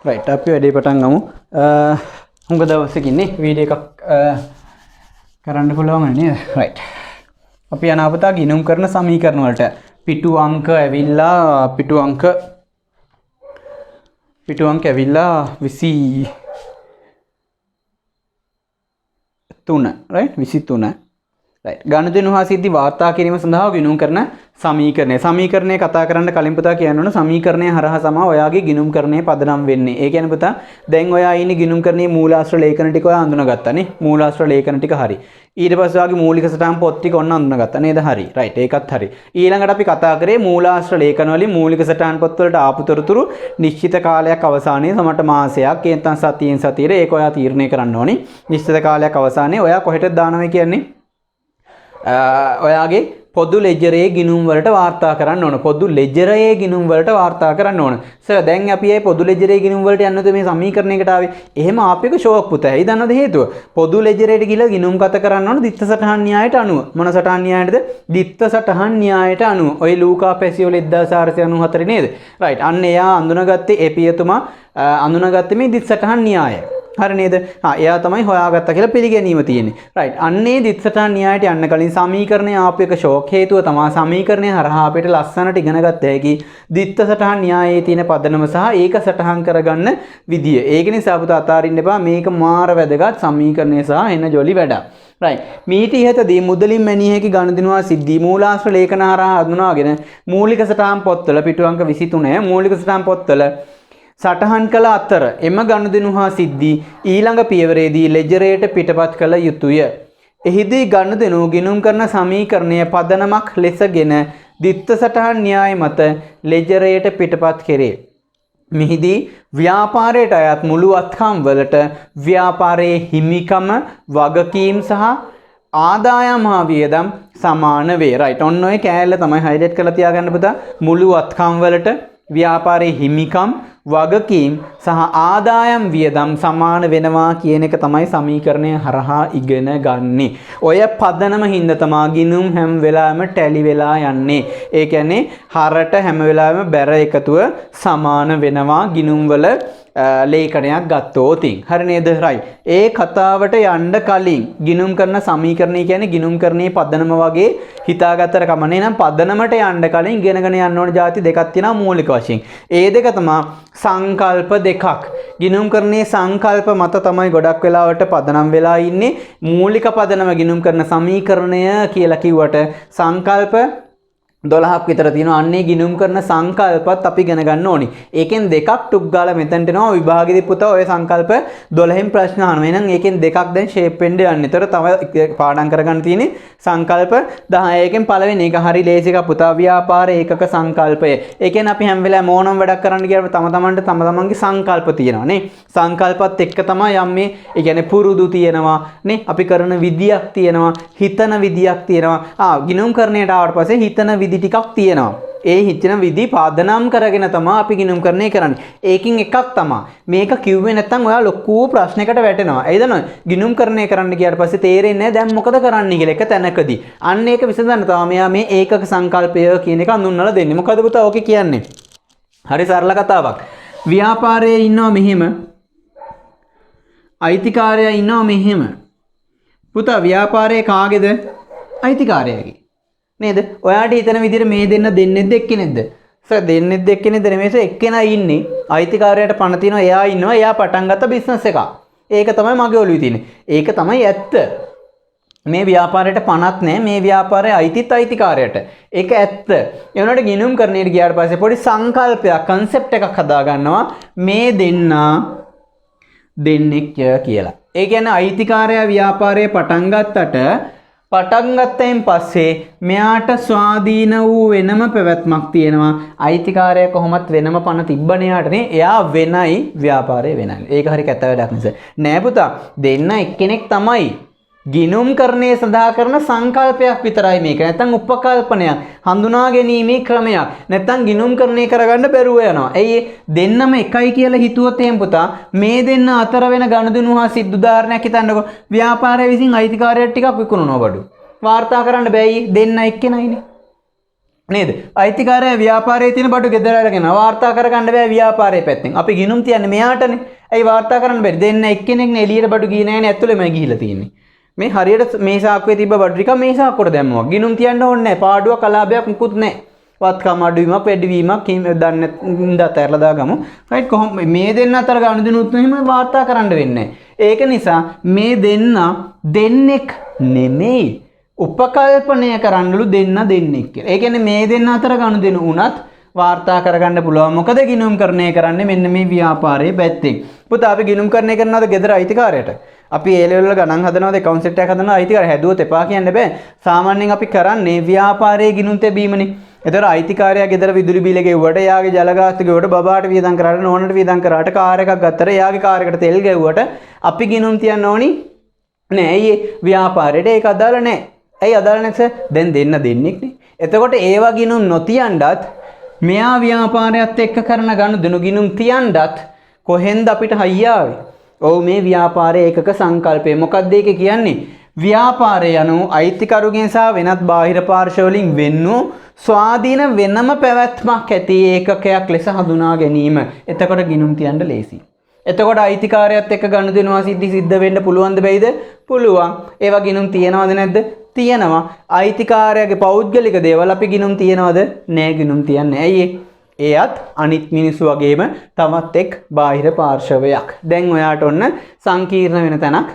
Right අපි වැඩේ පටන් ගමු. හුඟ දවසකින් ඉන්නේ වීඩියෝ එකක් කරන්න පුළුවන් නේද? රයිට්. අපි යන අපතා ගිණුම් කරන සමීකරණ වලට පිටු අංක ඇවිල්ලා පිටු අංක ඇවිල්ලා 23 රයිට් 23 රයිට්. ගණිතය හා සිද්ධි වාර්තා කිරීම සඳහා ගිණුම් කරන සමීකරණය කතා කරන්න කලින් පුතා කියන්න ඕන සමීකරණය හරහා සමා ඔයාගේ ගිණුම්කරණයේ පදනම් වෙන්නේ. ඒ කියන්නේ පුතා දැන් ඔයා ඉන්නේ ගිණුම්කරණයේ මූලාශ්‍ර ලේඛන ටික ඔයා අඳුනගත්තානේ. මූලාශ්‍ර ලේඛන ටික හරි. ඊට පස්සේ ඔයාගේ මූලික සටහන් පොත් ටික ඔන්න අඳුනගත්තා නේද? හරි. රයිට්. ඒකත් හරි. ඊළඟට අපි කතා කරේ මූලාශ්‍ර ලේඛන වලින් මූලික සටහන් පොත් වලට ආපු තොරතුරු නිශ්චිත කාලයක් අවසානයේ සමහරට මාසයක් නැත්නම් සතියෙන් සතියට ඒක ඔයා තීරණය කරන්න ඕනේ. නිශ්චිත කාලයක් අවසානයේ ඔයා කොහෙටද දානවා කියන්නේ? ඔයාගේ පොදු ලෙජරයේ ගිණුම් වලට වාර්තා කරන්න ඕන. පොදු ලෙජරයේ ගිණුම් වලට වාර්තා කරන්න ඕන. සර් දැන් අපි මේ පොදු ලෙජරයේ ගිණුම් වලට යන්නද මේ සමීකරණයකට ආවේ? එහෙම ආපේක ෂෝක් පුතා. ඇයි දන්නවද හේතුව? පොදු ලෙජරයට ගිහලා ගිණුම් ගත කරන්න ඕන දිත්ත සටහන් න්‍යායට අනුව. මොන සටහන් න්‍යායටද? දිත්ත සටහන් න්‍යායට අනුව. ඔය ලූකා පැසියෝල 1494 නේද? රයිට්. අන්න එයා අඳුනගත්තේ ඒ පියතුමා අඳුනගත්තේ මේ දිත්ත සටහන් න්‍යාය. හරි නේද? එයා තමයි හොයාගත්තා කියලා පිළිගැනීම තියෙන්නේ. රයිට්. අන්නේ දිත්ත සටහන් න්‍යායට යන්න කලින් සමීකරණය ආපු එක ෂෝක් හේතුව තමයි සමීකරණය හරහා අපිට ලස්සනට ඉගෙන ගත්ත හැකි දිත්ත සටහන් න්‍යායයේ තියෙන පදනම සහ ඒක සටහන් කරගන්න විදිය. ඒක නිසා පුතා අතාරින්න එපා. මේක මාර වැදගත් සමීකරණය සහ එන ජොලි වැඩක්. රයිට්. මීට ඉහතදී මුදලින් මැනිය හැකි ගණිතනුවා සිද්ධි මූලාශ්‍ර ලේඛන හරහා හඳුනාගෙන මූලික සටහන් පොත්වල පිටු අංක 23 මූලික සටහන් පොත්වල සටහන් කළ අතර එම ගනුදෙනු හා සිද්ධි ඊළඟ පියවරේදී ලෙජරයට පිටපත් කළ යුතුය. එහිදී ගනුදෙනු ගිණුම් කරන සමීකරණය පදනමක් ලෙසගෙන දිත්ත සටහන් න්‍යාය මත ලෙජරයට පිටපත් කෙරේ. මෙහිදී ව්‍යාපාරයට අයත් මුළු අත්කම් වලට ව්‍යාපාරයේ හිමිකම වගකීම් සහ ආදායම් හා වියදම් සමාන වේ. රයිට්. ඔන්න ඔය කෑල්ල තමයි හයිලයිට් කරලා තියාගන්න පුතා. මුළු අත්කම් වලට ව්‍යාපාරයේ හිමිකම් වගකීම් සහ ආදායම් වියදම් සමාන වෙනවා කියන එක තමයි සමීකරණය හරහා ඉගෙන ගන්නෙ. ඔය පදනම හින්දා තමයි ගිණුම් හැම වෙලාවෙම ටැලි වෙලා යන්නේ. ඒ කියන්නේ හරට හැම වෙලාවෙම බැර එකතුව සමාන වෙනවා ගිණුම් වල ලේඛනයක් ගත්තොතින්. හරි නේද? රයිට්. ඒ කතාවට යන්න කලින් ගිණුම් කරන සමීකරණය කියන්නේ ගිණුම් කරන්නේ පදනම වගේ හිතාගත්තට කමන්නේ නම් පදනමට යන්න කලින් ඉගෙනගෙන යන්න ඕන જાති දෙකක් තියෙනවා මූලික වශයෙන්. ඒ දෙක තමයි සංකල්ප දෙකක්. ගිණුම් කරන්නේ සංකල්ප මත තමයි ගොඩක් වෙලාවට පදනම් වෙලා ඉන්නේ. මූලික පදනම ගිණුම් කරන සමීකරණය කියලා කිව්වට සංකල්ප 12ක් විතර තියෙනවා. අන්නේ ගිණුම් කරන සංකල්පත් අපි ඉගෙන ගන්න ඕනි. ඒකෙන් දෙකක් ටුක් ගාලා මෙතනට එනවා විභාගෙදී පුතා ඔය සංකල්ප 12න් ප්‍රශ්න අහනවා. එහෙනම් ඒකෙන් දෙකක් දැන් ෂේප් වෙන්න යන්නේ. ඒතර තව පාඩම් කරගන්න තියෙන්නේ සංකල්ප 10. පළවෙනි එක හරි ලේසි එකක් පුතා ව්‍යාපාර ඒකක සංකල්පය. ඒ කියන්නේ අපි හැම වෙලාවෙම ඕනම වැඩක් කරන්න ගියාම තම තමන්ගේ සංකල්ප තියෙනවා නේ. සංකල්පත් එක්ක තමයි යම් මේ ඒ කියන්නේ පුරුදු තියෙනවා නේ. අපි කරන විදියක් තියෙනවා, හිතන විදියක් තියෙනවා. ගිණුම් කරන්නට ආවට පස්සේ හිතන විදි ටිකක් තියෙනවා. ඒ හිතන විදි පාදනම් කරගෙන තමයි අපි ගිණුම් කරන්නේ කරන්නේ. ඒකින් එකක් තමයි මේක කිව්වේ නැත්නම් ඔයා ලොකු ප්‍රශ්නයකට වැටෙනවා. ඒ දන්නවද? ගිණුම් කරන්නේ කරන්න ගියාට පස්සේ තේරෙන්නේ නැහැ දැන් මොකද කරන්නේ කියලා එක තැනකදී. අන්න ඒක විසඳන්න තමයි මෙයා මේ ඒකක සංකල්පය කියන එක හඳුන්වලා දෙන්නේ. මොකද පුතා ඕකේ කියන්නේ? හරි සරල කතාවක්. ව්‍යාපාරයේ ඉන්නවා මෙහෙම. අයිතිකාරයා ඉන්නවා මෙහෙම. පුතා ව්‍යාපාරයේ කාගේද? අයිතිකාරයාගේ. නේද? ඔයාට හිතන විදිහට මේ දෙන්නෙක්ද එක්කෙනෙක්ද? සර් දෙන්නෙක්ද එක්කෙනෙක්ද නෙමෙයි සර් එක්කෙනා ඉන්නේ. අයිතිකාරයාට පණ තියෙනවා එයා ඉන්නවා එයා පටන් ගත්ත බිස්නස් එකක්. ඒක තමයි මගේ ඔළුවේ තියෙන්නේ. ඒක තමයි ඇත්ත. මේ ව්‍යාපාරයට පණක් නැහැ. මේ ව්‍යාපාරයේ අයිතිකාරයට. ඒක ඇත්ත. ඒ වුණාට ගිණුම් කරන්නට ගියාට පස්සේ පොඩි සංකල්පයක් කන්සෙප්ට් එකක් හදා ගන්නවා මේ දෙන්නෙක් කියලා. ඒ කියන්නේ අයිතිකාරයා ව්‍යාපාරයේ පටන් ගත්තයින් පස්සේ මෙයාට ස්වාධීන වූ වෙනම පැවැත්මක් තියෙනවා. අයිතිකාරයා කොහොමත් වෙනම පණ තිබ්බනේ යාටනේ. එයා වෙනයි ව්‍යාපාරය වෙනයි. ඒක හරි කැත වැඩක් නෙස. නෑ පුතා දෙන්න එක්කෙනෙක් තමයි. ගිණුම් කරන්නේ සඳහා කරන සංකල්පයක් විතරයි මේක. නැත්නම් උපකල්පනයක්, හඳුනා ගැනීමේ ක්‍රමයක්. නැත්නම් ගිණුම් කරන්නේ කරගන්න බැරුව යනවා. ඇයි දෙන්නම එකයි කියලා හිතුවොත් එහෙම පුතා මේ දෙන්න අතර වෙන ගනුදෙනු හා සිද්ධ උදාහරණයක් හිතන්නකෝ. ව්‍යාපාරය විසින් අයිතිකාරයට ටිකක් විකුණනවා බඩු. වාර්තා කරන්න බෑයි දෙන්න එක්කෙනයිනේ. නේද? අයිතිකාරයා ව්‍යාපාරයේ තියෙන බඩු ගෙදර අරගෙන වාර්තා කරගන්න බෑ ව්‍යාපාරයේ පැත්තෙන්. අපි ගිණුම් තියන්නේ මෙයාටනේ. ඇයි වාර්තා කරන්න බැරි? දෙන්න එක්කෙනෙක්නේ එළියට බඩු ගියේ නෑනේ ඇතුළෙමයි ගිහිලා තියෙන්නේ. මේ හරියට මේ සාක්කුවේ තිබ්බ බඩු ටික මේ සාක්කුවට දැම්මවා. ගිණුම් තියන්න ඕනේ නෑ. පාඩුවක් අලාභයක් මුකුත් නෑ. වත්කම් අඩුවීමක් වැඩිවීමක් දන්නේ නැත්නම් ඇරලා දාගමු. රයිට් කොහොම මේ දෙන්න අතර ගනුදෙනුත් එහෙම වාර්තා කරන්න වෙන්නේ නෑ. ඒක නිසා මේ දෙන්නෙක් නෙමෙයි. උපකල්පනය කරන්නලු දෙන්නෙක් කියලා. ඒ කියන්නේ මේ දෙන්න අතර ගනුදෙනු වුණත් වාර්තා කරගන්න පුළුවන්. මොකද ගිණුම් කරණය කරන්නේ මෙන්න මේ ව්‍යාපාරයේ පැත්තෙන්. පුතා අපි ගිණුම් කරණය කරනවද ගෙදර අයිතිකාරයට? අපි ඒ ලෙවල් වල ගණන් හදනවද account set එකක් හදනවද අයිතිකාරය හැදුවොත් එපා කියන්න බෑ. සාමාන්‍යයෙන් අපි කරන්නේ ව්‍යාපාරයේ ගිණුම් තැබීමනේ. ඒතර අයිතිකාරයා ගෙදර විදුලි බිල ගෙව්වට, එයාගේ ජල ගාස්තු ගෙව්වට, බබාට වියදම් කරාට, නෝනට වියදම් කරාට, කාර් එකක් ගත්තට, එයාගේ කාර් එකට තෙල් ගෙව්වට අපි ගිණුම් තියන්න ඕනි නෑ. ඇයි ව්‍යාපාරයට ඒක අදාළ නෑ. ඇයි අදාළ නැස? දැන් දෙන්නෙක්නේ. එතකොට ඒවා ගිණුම් නොතියන්නත් මෙයා ව්‍යාපාරයත් එක්ක කරන ගනුදෙනු ගිණුම් තියන්නත් කොහෙන්ද අපිට හයියාවේ? ඔව් මේ ව්‍යාපාරයේ ඒකක සංකල්පය. මොකක්ද ඒක කියන්නේ? ව්‍යාපාරය යනු අයිතිකරුගෙන් සහ වෙනත් බාහිර පාර්ශ්ව වලින් වෙන්නු ස්වාධීන වෙනම පැවැත්මක් ඇති ඒකකයක් ලෙස හඳුනා ගැනීම. එතකොට ගිණුම් තියන්න ලේසියි. එතකොට අයිතිකාරයත් එක්ක ගනුදෙනුවා සිද්ධ වෙන්න පුළුවන්ද බැයිද? පුළුවන්. ඒවා ගිණුම් තියනවද නැද්ද? තියෙනවා. අයිතිකාරයාගේ පෞද්ගලික දේවල් අපි ගිණුම් තියනවද? නෑ ගිණුම් තියන්නේ. ඇයි එයත් අනිත් මිනිස්සු වගේම තමත් එක් බාහිර පාර්ශවයක්. දැන් ඔයාට ඔන්න සංකීර්ණ වෙන තැනක්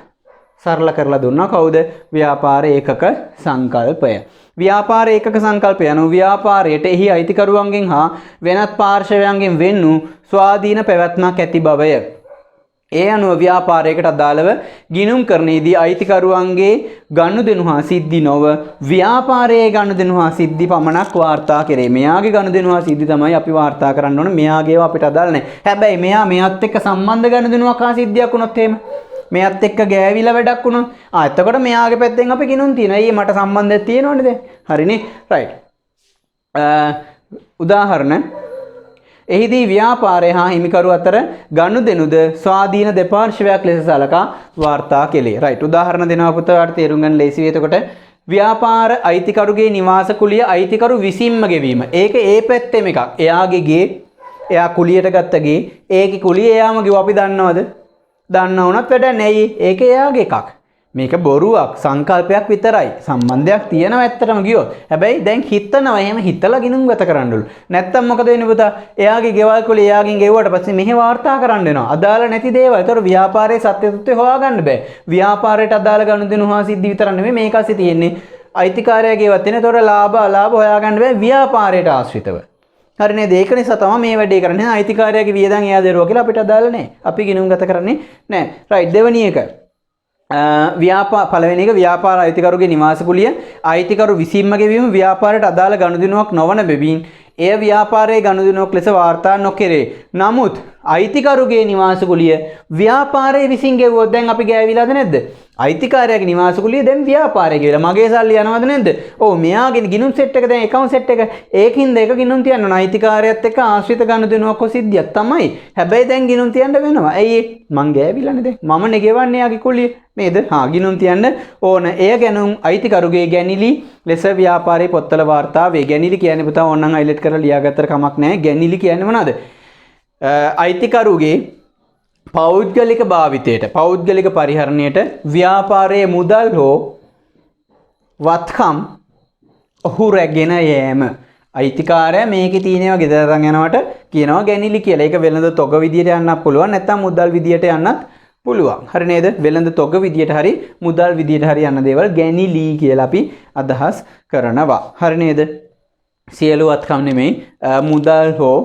සරල කරලා දුන්නා. කවුද? ව්‍යාපාර ඒකක සංකල්පය. ව්‍යාපාර ඒකක සංකල්පය අනුව ව්‍යාපාරයට එහි අයිතිකරුවන්ගෙන් හා වෙනත් පාර්ශවයන්ගෙන් වෙන්නු ස්වාධීන පැවැත්මක් ඇති බවය. ඒ අනුව ව්‍යාපාරයකට අදාළව ගිණුම් කරන්නේදී අයිතිකරුවන්ගේ ගනුදෙනු හා සිද්ධි නොව ව්‍යාපාරයේ ගනුදෙනු හා සිද්ධි පමණක් වාර්තා කෙරේ. මෙයාගේ ගනුදෙනු හා සිද්ධි තමයි අපි වාර්තා කරන්න ඕන. මෙයාගේව අපිට අදාළ නැහැ. හැබැයි මෙයාත් එක්ක සම්බන්ධ ගනුදෙනුවක් හා සිද්ධියක් වුණොත් එහෙම මෙයාත් එක්ක ගෑවිලා වැඩක් වුණොත් එතකොට මෙයාගේ පැත්තෙන් අපි ගිණුම් තියනවා. ඊයේ මට සම්බන්ධයක් තියෙනවනේ දැන්. හරිනේ. රයිට්. උදාහරණ එහිදී ව්‍යාපාරය හා හිමිකරු අතර ගනුදෙනුද ස්වාධීන දෙපාර්ශ්වයක් ලෙස සලකා වාර්තා කෙලේ. රයිට්. උදාහරණ දෙනවා පුතාට තේරුම් ගන්න ලේසි වෙයි. එතකොට ව්‍යාපාර අයිතිකරුගේ නිවාස කුලිය අයිතිකරු විසින්ම ගෙවීම. ඒක ඒ පැත්තෙම එකක්. එයාගේ ගේ, එයා කුලියට ගත්ත ගේ, ඒකේ කුලිය එයාම ගෙව අපි දන්නවද? දන්නව උනත් වැඩ නැහැ. ඒක එයාගේ එකක්. මේක බොරුවක්, සංකල්පයක් විතරයි. සම්බන්ධයක් තියෙනවා ඇත්තටම ගියොත්. හැබැයි දැන් හිතනවා එහෙම හිතලා ගිණුම් ගත කරන්නලු. නැත්තම් මොකද වෙන්නේ පුතා? එයාගේ ගෙවල් කුලිය එයාගෙන් ගෙවුවට පස්සේ මෙහෙ වාර්තා කරන්න වෙනවා. අදාළ නැති දේවල්. ඒතර ව්‍යාපාරයේ සත්‍ය තත්ත්වය හොයාගන්න බෑ. ව්‍යාපාරයට අදාළ ගනුදෙනු හා සිද්ධි විතර නෙමෙයි මේක ඇස්සේ තියෙන්නේ. අයිතිකාරයාගේවත් තියෙන. ඒතර ලාභ අලාභ හොයාගන්න බෑ ව්‍යාපාරයට ආශ්‍රිතව. හරි නේද? ඒක නිසා තමයි මේ වැඩේ කරන්නේ. අයිතිකාරයාගේ වියදම් එයා දරුවා කියලා අපිට අදාළ නැහැ. අපි ගිණුම් ගත කරන්නේ නැහැ. රයිට්. දෙවෙනි එක පළවෙනි එක ව්‍යාපාර අයිතිකරුගේ නිවාස කුලිය අයිතිකරු විසින්ම ගෙවීම ව්‍යාපාරයට අදාළ ගනුදෙනුවක් නොවන බැවින් එය ව්‍යාපාරයේ ගනුදෙනුවක් ලෙස වාර්තා නොකෙරේ. නමුත් අයිතිකරුගේ නිවාස කුලිය ව්‍යාපාරයේ විසින් ගෙවුවොත් දැන් අපි ගෑවිලාද නැද්ද? අයිතිකාරයාගේ නිවාස කුලිය දැන් ව්යාපාරයේ ගෙවලා මගේ සල්ලි යනවද නැද්ද? ඔව් මෙයාගේ ගිණුම් සෙට් එක දැන් account set එක ඒකින්ද ඒක ගිණුම් තියන්න ඕන. අයිතිකාරයත් එක්ක ආශ්‍රිත ගනුදෙනුවක් සිද්ධියක් තමයි. හැබැයි දැන් ගිණුම් තියන්න වෙනවා. ඇයි මං ගෑවිලානේ දැන්. මමනේ ගෙවන්නේ යාගේ කුලිය. නේද? ගිණුම් තියන්න ඕන. එය ගැනුම් අයිතිකරුගේ ගැනිලි ලෙස ව්‍යාපාරයේ පොත්වල වාර්තා වේ. ගැනිලි කියන්නේ පුතා ඕනනම් හයිලයිට් කරලා ලියාගත්තට කමක් නැහැ. ගැනිලි කියන්නේ මොනවද? අයිතිකරුගේ පෞද්ගලික භාවිතයට, පෞද්ගලික පරිහරණයට ව්‍යාපාරයේ මුදල් හෝ වත්කම් ඔහු රැගෙන යෑම. අයිතිකාරයා මේකේ තියෙනවා ගෙදර අරන් යනවට කියනවා ගැනිලි කියලා. ඒක වෙළඳ තොග විදියට යන්නත් පුළුවන්. නැත්නම් මුදල් විදියට යන්නත් පුළුවන්. හරි නේද? වෙළඳ තොග විදියට හරි මුදල් විදියට හරි යන දේවල් ගැනිලි කියලා අපි අදහස් කරනවා. හරි නේද? සියලු වත්කම් නෙමෙයි මුදල් හෝ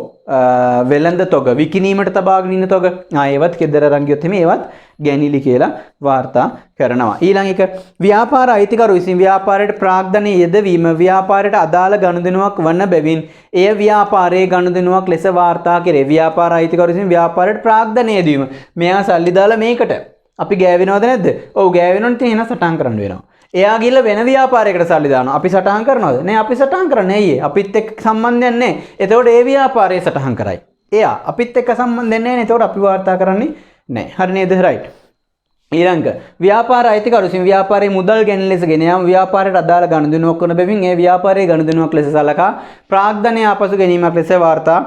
වෙළඳ තොග විකිණීමට තබාගෙන ඉන්න තොග ඒවත් ගෙදර අරන් ගියොත් එමේ ඒවත් ගැනිලි කියලා වාර්තා කරනවා. ඊළඟ එක ව්‍යාපාර අයිතිකරු විසින් ව්‍යාපාරයට ප්‍රාග්ධනයේ යෙදවීම ව්‍යාපාරයට අදාළ ගනුදෙනුවක් වන බැවින් එය ව්‍යාපාරයේ ගනුදෙනුවක් ලෙස වාර්තා කෙරේ. ව්‍යාපාර අයිතිකරු විසින් ව්යාපාරයට ප්‍රාග්ධනයේ යෙදවීම. මෙයා සල්ලි දාලා මේකට අපි ගෑවෙනවද නැද්ද? ඔව් ගෑවෙනවනේ. එහෙනම් සටහන් කරන්න වෙනවා. එයා ගිහලා වෙන ව්‍යාපාරයකට සල්ලි දානවා. අපි සටහන් කරනවද? නෑ අපි සටහන් කරන්නේ ඇයි? අපිත් එක්ක සම්බන්ධයක් නෑ. එතකොට ඒ ව්‍යාපාරයේ සටහන් කරයි. එයා අපිත් එක්ක සම්බන්ධයක් නෑනේ. එතකොට අපි වාර්තා කරන්නේ නෑ. හරි නේද? රයිට්. ඊළඟ ව්‍යාපාර අයිතිකරු විසින් ව්‍යාපාරයේ මුදල් ගැන ලෙස ගෙන යාම ව්‍යාපාරයට අදාළ ගනුදෙනුවක් වන බැවින් ඒ ව්‍යාපාරයේ ගනුදෙනුවක් ලෙස සලකා ප්‍රාග්ධනයේ ආපසු ගැනීමක් ලෙස වාර්තා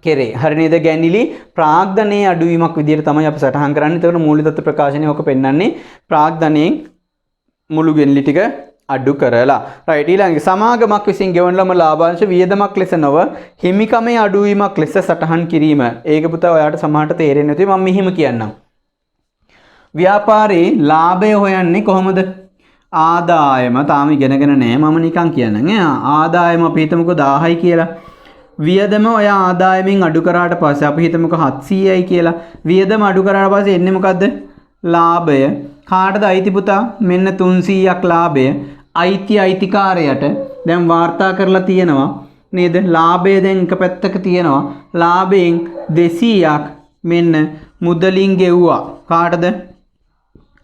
කෙරේ. හරි නේද? ගැනිලි ප්‍රාග්ධනයේ අඩුවීමක් විදිහට තමයි අපි සටහන් කරන්නේ. ඒකට මූලික තත්ත්ව ප්‍රකාශනයේ ඔක පෙන්වන්නේ ප්‍රාග්ධනයෙන් මුළු ගැනිලි ටික අඩු කරලා. රයිට්. ඊළඟ සමාගමක් විසින් ගෙවන ලම ලාභාංශ වියදමක් ලෙස නොව හිමිකමේ අඩුවීමක් ලෙස සටහන් කිරීම. ඒක පුතා ඔයාලට සමහරට තේරෙන්නේ නැති මම මෙහිම කියන්නම්. ව්‍යාපාරේ ලාභය හොයන්නේ කොහොමද? ආදායම තාම ඉගෙනගෙන නැහැ. මම නිකන් කියන්නම්. ආදායම අපි හිතමුකෝ 1000යි කියලා. වියදම ඔය ආදායමෙන් අඩු කරාට පස්සේ අපි හිතමුකෝ 700යි කියලා. වියදම අඩු කරාට පස්සේ එන්නේ මොකද්ද? ලාභය. කාටද අයිති පුතා? මෙන්න 300ක් ලාභය. අයිතිකාරයට දැන් වාර්තා කරලා තියෙනවා නේද? ලාභය දැන් එක පැත්තක තියෙනවා. ලාභයෙන් 200ක් මෙන්න මුදලින් ගෙව්වා. කාටද?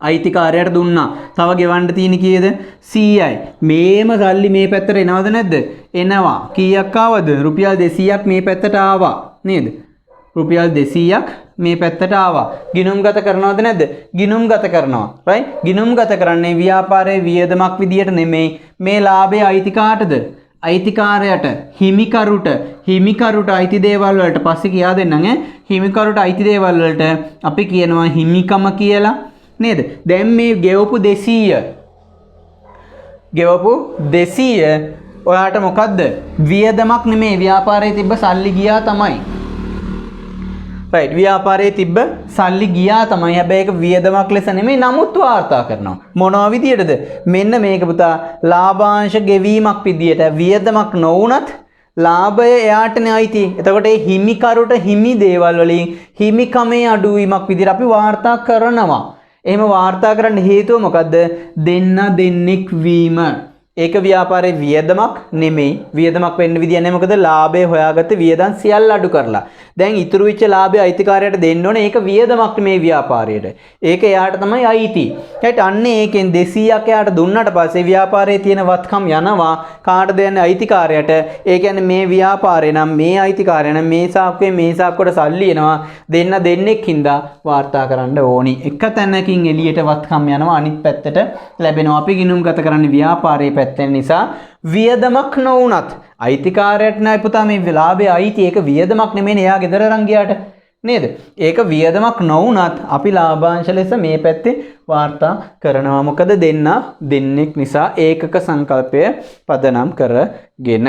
අයිතිකාරයට දුන්නා. තව ගෙවන්න තියෙන කීයද? 100යි. මේම සල්ලි මේ පැත්තට එනවද නැද්ද? එනවා. කීයක් ආවද? රුපියල් 200ක් මේ පැත්තට ආවා. නේද? රුපියල් 200ක් මේ පැත්තට ආවා. ගිණුම්ගත කරනවද නැද්ද? ගිණුම්ගත කරනවා. right? ගිණුම්ගත කරන්නේ ව්‍යාපාරයේ වියදමක් විදියට නෙමෙයි. මේ ලාභය අයිති කාටද? අයිතිකාරයට, හිමිකරුට අයිති දේවල් වලට පස්සේ කියා දෙන්නම් හිමිකරුට අයිති දේවල් වලට අපි කියනවා හිමිකම කියලා. නේද? දැන් මේ ගෙවපු 200 ඔයාට මොකද්ද? වියදමක් නෙමෙයි. ව්‍යාපාරයේ තිබ්බ සල්ලි ගියා තමයි. right. ව්‍යාපාරයේ තිබ්බ සල්ලි ගියා තමයි. හැබැයි ඒක වියදමක් ලෙස නෙමෙයි. නමුත් වාර්තා කරනවා. මොනවා විදියටද? මෙන්න මේක පුතා ලාභාංශ ගෙවීමක් විදියට වියදමක් නොවුනත් ලාභය එයාටනේ අයිති. එතකොට ඒ හිමිකරුට හිමි දේවල් වලින් හිමිකමේ අඩුවීමක් විදියට අපි වාර්තා කරනවා. එහෙම වාර්තා කරන්න හේතුව මොකද්ද? දෙන්නෙක් වීම. ඒක ව්‍යාපාරයේ වියදමක් නෙමෙයි. වියදමක් වෙන්න විදිය නැහැ. මොකද ලාභය හොයාගත්ත වියදම් සියල්ල අඩු කරලා. දැන් ඉතුරු වෙච්ච ලාභය අයිතිකාරයට දෙන්න ඕනේ. ඒක වියදමක් මේ ව්‍යාපාරයට. ඒක එයාට තමයි අයිති. right? අන්න ඒකෙන් 200ක් එයාට දුන්නාට පස්සේ ව්‍යාපාරයේ තියෙන වත්කම් යනවා කාටද යන්නේ? අයිතිකාරයට. ඒ කියන්නේ මේ ව්‍යාපාරේ නම් මේ අයිතිකාරය නම් මේ සාක්කුවේ මේ සාක්කුවට සල්ලි එනවා. දෙන්නෙක් හින්දා වාර්තා කරන්න ඕනි. එක තැනකින් එළියට වත්කම් යනවා අනිත් පැත්තට ලැබෙනවා. අපි ගිණුම්ගත කරන්නේ ව්‍යාපාරයේ පැත්තෙන් නිසා වියදමක් නොවුනත් අයිතිකාරයට නෑ පුතා මේ ලාභය අයිති. ඒක වියදමක් නෙමෙයි. එයා ගෙදර අරන් ගියාට නේද? ඒක වියදමක් නොවුනත් අපි ලාභාංශ ලෙස මේ පැත්තේ වාර්තා කරනවා. මොකද දෙන්නෙක් නිසා ඒකක සංකල්පය පදනම් කරගෙන.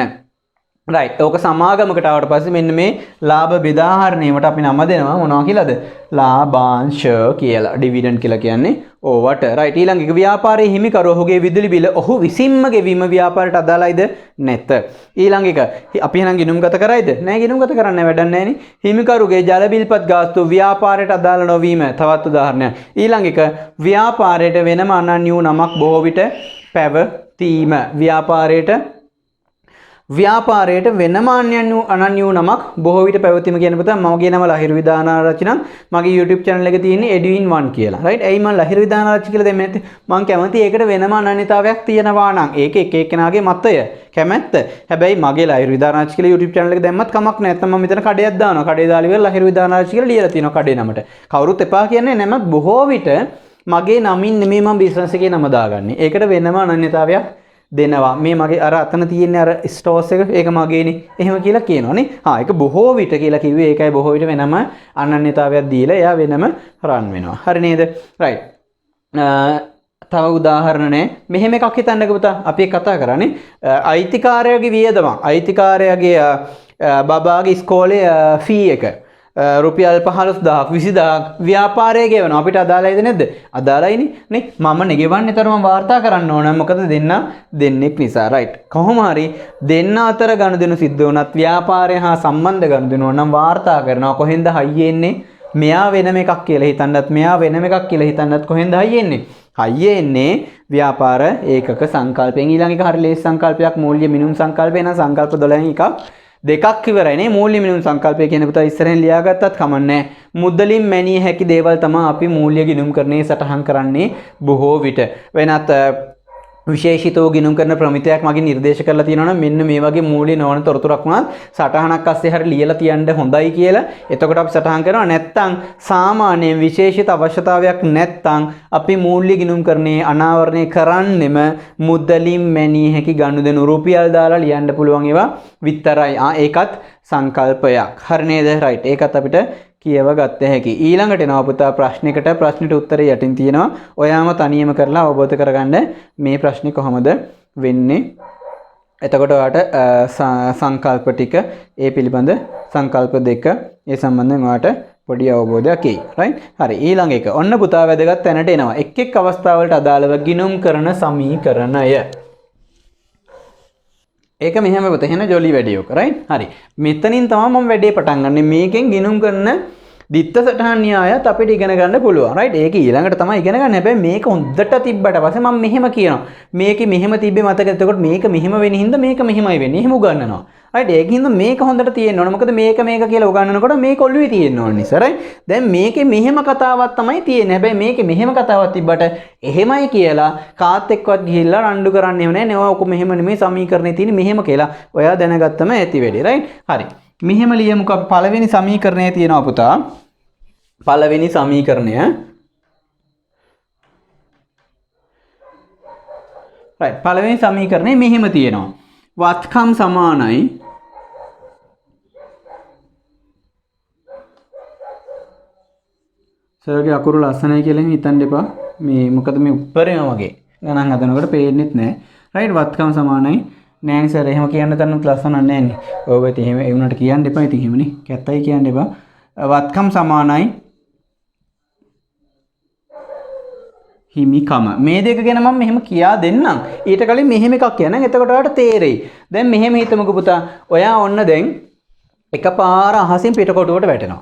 right. ඕක සමාගමකට ආවට පස්සේ මෙන්න මේ ලාභ බෙදාහරණයකට අපි නම දෙනවා මොනවා කියලාද? ලාභාංශ කියලා. ඩිවිඩන්ඩ් කියලා කියන්නේ ඕවට. right. ඊළඟ එක ව්‍යාපාරයේ හිමිකරු ඔහුගේ විදුලි බිල ඔහු විසින්ම ගෙවීම ව්යාපාරයට අදාළයිද නැත. ඊළඟ එක අපි එහෙනම් ගිණුම්ගත කරයිද? නෑ ගිණුම්ගත කරන්න වැඩක් නෑනේ. හිමිකරුගේ ජල බිල්පත් ගාස්තු ව්‍යාපාරයට අදාළ නොවීම තවත් උදාහරණයක්. ඊළඟ එක ව්‍යාපාරයට වෙනම අනන්‍ය වූ නමක් බොහෝ විට පැවතීම. ව්‍යාපාරයට වෙනම අනන්‍ය වූ නමක් බොහෝ විට පැවතීම කියන පුතා මගේ නම ලහිරු විදානාරච්චි නම් මගේ YouTube channel එකේ තියෙන්නේ edwin 1 කියලා. right. එයි මම ලහිරු විදානාරච්චි කියලා දෙන්නේ නැත්තේ. මම කැමති ඒකට වෙනම අනන්‍යතාවයක් තියෙනවා නම් ඒක එක එක්කෙනාගේ මතය කැමැත්ත. හැබැයි මගේ ලහිරු විදානාරච්චි කියලා YouTube channel එක දැම්මත් කමක් නැහැ. නැත්නම් මම මෙතන කඩයක් දානවා. කඩේ දාලා ඉවර ලහිරු විදානාරච්චි කියලා ලියලා තියෙනවා කඩේ නමට. කවුරුත් එපා කියන්නේ නැමත් බොහෝ විට මගේ නමින් නෙමෙයි මම බිස්නස් එකේ නම දාගන්නේ. ඒකට වෙනම අනන්‍යතාවයක් දෙනවා. මේ මගේ අර අතන තියෙන අර ස්ටෝස් එක ඒක මගේනේ. එහෙම කියලා කියනවනේ. ඒක බොහෝ විට කියලා කිව්වේ ඒකයි බොහෝ විට වෙනම අනන්‍යතාවයක් දීලා එයා වෙනම රන් වෙනවා. හරි නේද? right. තව උදාහරණ නැහැ. මෙහෙම එකක් හිතන්නකෝ පුතා. අපි කතා කරන්නේ අයිතිකාරයාගේ වියදම. අයිතිකාරයාගේ බබාගේ ඉස්කෝලේ ෆී එක. රුපියල් 15000ක් 20000ක් ව්‍යාපාරයේ ගෙවනවා. අපිට අදාළයිද නැද්ද? අදාළයිනේ නේ. මම නෙගෙවන්නේ තරම වාර්තා කරන්න ඕන. මොකද දෙන්නෙක් නිසා. right. කොහොම හරි දෙන්න අතර ගනුදෙනු සිද්ධ වුණත් ව්‍යාපාරය හා සම්බන්ධ ගනුදෙනු නම් වාර්තා කරනවා. කොහෙන්ද හයියෙන්නේ? මෙයා වෙනම එකක් කියලා හිතන්නත් මෙයා වෙනම එකක් කියලා හිතන්නත් කොහෙන්ද හයියෙන්නේ? හයියෙන්නේ ව්‍යාපාර ඒකක සංකල්පයෙන්. ඊළඟ එක හරි ලේසි සංකල්පයක් මූල්‍ය මිනුම් සංකල්පය නම් සංකල්ප 12න් එකක්. දෙකක් ඉවරයිනේ. මූල්‍ය මිනුම් සංකල්පය කියන පුතා ඉස්සරහින් ලියාගත්තත් කමන්නේ. මුදලින් මැනිය හැකි දේවල් තමයි අපි මූල්‍ය ගිණුම් කරන්නේ සටහන් කරන්නේ බොහෝ විට. වෙනත් විශේෂිතව ගිණුම් කරන ප්‍රමිතියක් මගේ නිර්දේශ කරලා තියෙනවා නම් මෙන්න මේ වගේ මූලික නොවන තොරතුරක් වුණත් සටහනක් අස්සේ හරි ලියලා තියන්න හොඳයි කියලා. එතකොට අපි සටහන් කරනවා. නැත්නම් සාමාන්‍යයෙන් විශේෂිත අවශ්‍යතාවයක් නැත්නම් අපි මූල්‍ය ගිණුම් කරන්නේ අනාවරණය කරන්නෙම මුදලින් මැනිය හැකි ගනුදෙනු රුපියල් දාලා ලියන්න පුළුවන් ඒවා විතරයි. ඒකත් සංකල්පයක්. හරි නේද? රයිට්. ඒකත් අපිට කියව ගත්ත හැකි. ඊළඟට එනවා පුතා ප්‍රශ්නෙකට. ප්‍රශ්නෙට උත්තරය යටින් තියෙනවා. ඔයාම තනියම කරලා අවබෝධ කරගන්න මේ ප්‍රශ්නේ කොහොමද වෙන්නේ. එතකොට ඔයාට සංකල්ප ටික ඒ පිළිබඳ සංකල්ප දෙක ඒ සම්බන්ධයෙන් ඔයාට පොඩි අවබෝධයක් එයි. රයිට්. හරි. ඊළඟ එක. ඔන්න පුතා වැදගත් තැනට එනවා. එක් එක් අවස්ථාවලට අදාළව ගිණුම් කරන සමීකරණය. ඒක මෙහෙම පුතා එහෙනම් ජොලි වැඩියෝක. රයිට්. හරි. මෙතනින් තමයි මම වැඩේ පටන් ගන්නෙ. මේකෙන් ගිණුම් කරන දිත්ත සටහන් න්‍යායත් අපිට ඉගෙන ගන්න පුළුවන්. රයිට්. ඒක ඊළඟට තමයි ඉගෙන ගන්න. හැබැයි මේක හොඳට තිබ්බට පස්සේ මම මෙහෙම කියනවා. මේකේ මෙහෙම තිබ්බේ මතකද? එතකොට මේක මෙහෙම වෙන හින්දා මේක මෙහෙමයි වෙන්නේ. එහෙම උගන්වනවා. රයිට්. ඒකින්ද මේක හොඳට තියෙන්න ඕන. මොකද මේක කියලා උගන්වනකොට මේක ඔළුවේ තියෙන්න ඕන නිසා. රයිට්. දැන් මේකේ මෙහෙම කතාවක් තමයි තියෙන්නේ. හැබැයි මේකේ මෙහෙම කතාවක් තිබ්බට එහෙමයි කියලා කාත් එක්කවත් ගිහිල්ලා රණ්ඩු කරන්න එහෙම නැහැ. නේ ඔක මෙහෙම නෙමෙයි සමීකරණේ තියෙන්නේ මෙහෙම කියලා. ඔයා දැනගත්තම ඇති වෙන්නේ. රයිට්. හරි. මෙහෙම ලියමුකෝ. පළවෙනි සමීකරණයේ තියෙනවා පුතා. පළවෙනි සමීකරණය. රයිට්. පළවෙනි සමීකරණය මෙහෙම තියෙනවා. වත්කම් සමානයි සර්ගේ අකුරු ලස්සනයි කියලා හිතන්න එපා. මේ මොකද මේ උඩරේම වගේ ගණන් හදනකොට පේන්නෙත් නැහැ. රයිට්. වත්කම් සමානයි නෑනේ සර් එහෙම කියන්න තරම් ලස්සන නැහැ නේ. ඔව් ඉතින් එහෙම ඒ වුණාට කියන්න එපා. ඉතින් එහෙමනේ. කැත්තයි කියන්න එපා. වත්කම් සමානයි හිමිකම. මේ දෙක ගැන මම මෙහෙම කියා දෙන්නම්. ඊට කලින් මෙහෙම එකක් කියනනම් එතකොට ඔයාලට තේරෙයි. දැන් මෙහෙම හිතමුකෝ පුතා. ඔයා ඔන්න දැන් එකපාර අහසින් පිටකොටුවට වැටෙනවා.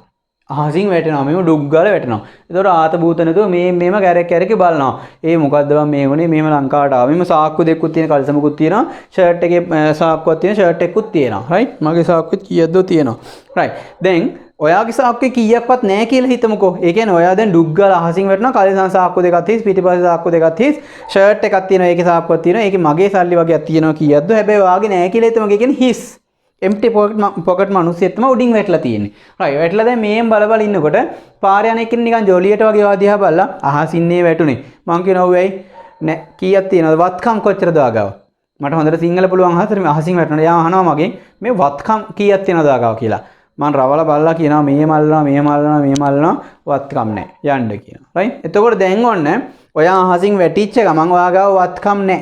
අහසින් වැටෙනවා. මේව ඩුග් ගාලා වැටෙනවා. එතකොට ආත භූත නැතුව මේම කැරක් කැරක බලනවා. ඒ මොකද්ද බං මේ වුනේ? මෙහෙම ලංකාවට ආවා. මෙහෙම සාක්කු දෙකකුත් තියෙන කල්සමකුත් තියෙනවා. ෂර්ට් එකේ සාක්කුවක් තියෙන ෂර්ට් එකකුත් තියෙනවා. රයිට්. මගේ සාක්කුවෙත් කීයක්ද තියෙනවා. රයිට්. දැන් ඔයාගේ සාක්කුවේ කීයක්වත් නැහැ කියලා හිතමුකෝ. ඒ කියන්නේ ඔයා දැන් ඩුග් ගාලා අහසින් වැටෙනවා. කලින් සාක්කු දෙකක් තියෙස්, පිටිපස්සේ සාක්කු දෙකක් තියෙස්, ෂර්ට් එකක් තියෙනවා. ඒකේ සාක්කුවක් තියෙනවා. ඒකේ මගේ සල්ලි වගේක් තියෙනවා කීයක්ද? හැබැයි ඔයාගේ නැහැ කියලා හිතමුකෝ. ඒ කියන්නේ හිස්. empty pocket මිනිස්සෙක් තමයි උඩින් වැටලා තියෙන්නේ. right. වැටලා දැන් මේෙන් බල ඉන්නකොට පාර යන එක්කෙන නිකන් ජොලියට වගේ වාදියා බලලා අහසින්නේ වැටුනේ. මං කියනවා වෙයි නෑ කීයක් තියෙනවද? වත්කම් කොච්චරද ආගාව? මට හොඳට සිංහල පුළුවන් හතර මේ අහසින් වැටුණා. යා අහනවා මගෙන් මේ වත්කම් කීයක් තියෙනවද ආගාව කියලා. මං රවල බලලා කියනවා මේ මල්නවා වත්කම් නෑ. යන්න කියනවා. right. එතකොට දැන් ඔන්න ඔයා අහසින් වැටිච්ච ගමන් ඔයා ගාව වත්කම් නෑ.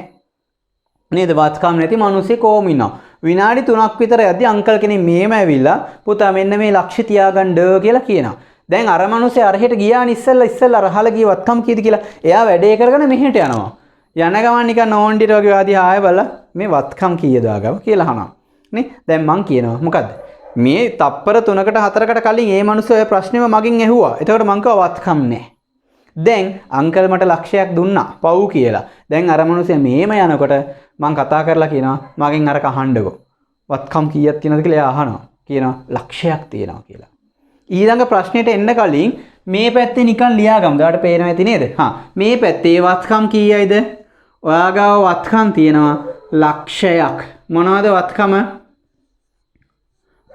නේද? වත්කම් නැති මිනිස්සෙක් කොහොම ඉන්නවා? විනාඩි 3ක් විතර යද්දි අංකල් කෙනෙක් මෙහෙම ඇවිල්ලා පුතා මෙන්න මේ ලක්ෂ්‍ය තියාගන්න කියලා කියනවා. දැන් අර මිනිස්සේ අරහෙට ගියානේ ඉස්සෙල්ලා අරහල ගිය වත්කම් කීයද කියලා. එයා වැඩේ කරගෙන මෙහෙට යනවා. යන ගමන් නිකන් නෝන්ඩිට වගේ වාදී ආයෙ බලලා මේ වත්කම් කීයද ආගව කියලා අහනවා. නේ? දැන් මං කියනවා මොකද්ද? මේ තප්පර 3කට 4කට කලින් මේ මිනිස්සු ඔය ප්‍රශ්නේම මගෙන් ඇහුවා. එතකොට මං කිව්වා වත්කම් නැහැ. දැන් අංකල් මට ලක්ෂයක් දුන්නා පව් කියලා. දැන් අර මිනිස්සේ මෙහෙම යනකොට මං කතා කරලා කියනවා මගෙන් අරක අහන්නකෝ. වත්කම් කීයක් තියෙනවද කියලා එයා අහනවා. කියනවා ලක්ෂයක් තියෙනවා කියලා. ඊළඟ ප්‍රශ්නෙට එන්න කලින් මේ පැත්තේ නිකන් ලියාගමු. ඔයාලට පේනවා ඇති නේද? මේ පැත්තේ වත්කම් කීයයිද? ඔයාගාව වත්කම් තියෙනවා ලක්ෂයක්. මොනවද වත්කම?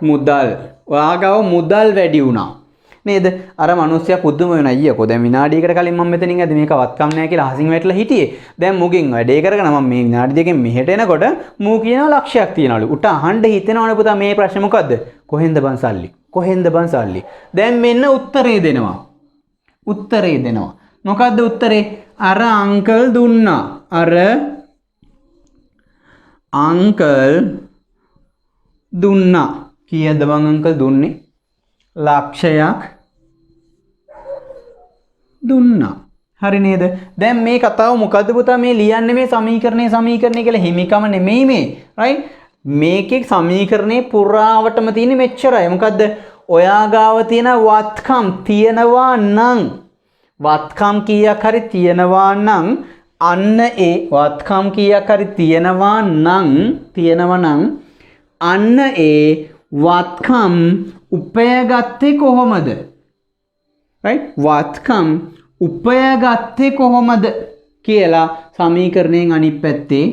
මුදල්. ඔයාගාව මුදල් වැඩි වුණා. නේද? අර මිනිස්සයා පුදුම වෙන අයියකෝ. දැන් විනාඩියකට කලින් මම මෙතනින් ඇද මේක වත්කම් නැහැ කියලා අහසින් වැටලා හිටියේ. දැන් මුගෙන් වැඩේ කරගෙන මම මේ විනාඩි දෙකෙන් මෙහෙට එනකොට මූ කියනවා ලක්ෂයක් තියනවලු. උට අහන්න හිතෙනවනේ පුතා මේ ප්‍රශ්නේ මොකද්ද? කොහෙන්ද බං සල්ලි? කොහෙන්ද බං සල්ලි? දැන් මෙන්න උත්තරේ දෙනවා. මොකද්ද උත්තරේ? අර අංකල් දුන්නා. කීයද බං අංකල් දුන්නේ? ලක්ෂයක් දුන්නා. හරි නේද? දැන් මේ කතාව මොකද්ද පුතා මේ ලියන්නේ මේ සමීකරණය කියලා හිමිකම නෙමෙයි මේ. right? මේකේ සමීකරණේ පුරාවටම තියෙන්නේ මෙච්චරයි. මොකද්ද? ඔයා ගාව තියෙන වත්කම් තියනවා නම් වත්කම් කීයක් හරි තියනවා නම් අන්න ඒ වත්කම් කීයක් හරි තියනවා නම් අන්න ඒ වත්කම් උපයගත්තේ කොහොමද? right? වත්කම් උපයගත්තේ කොහොමද කියලා සමීකරණයෙන් අනිත් පැත්තේ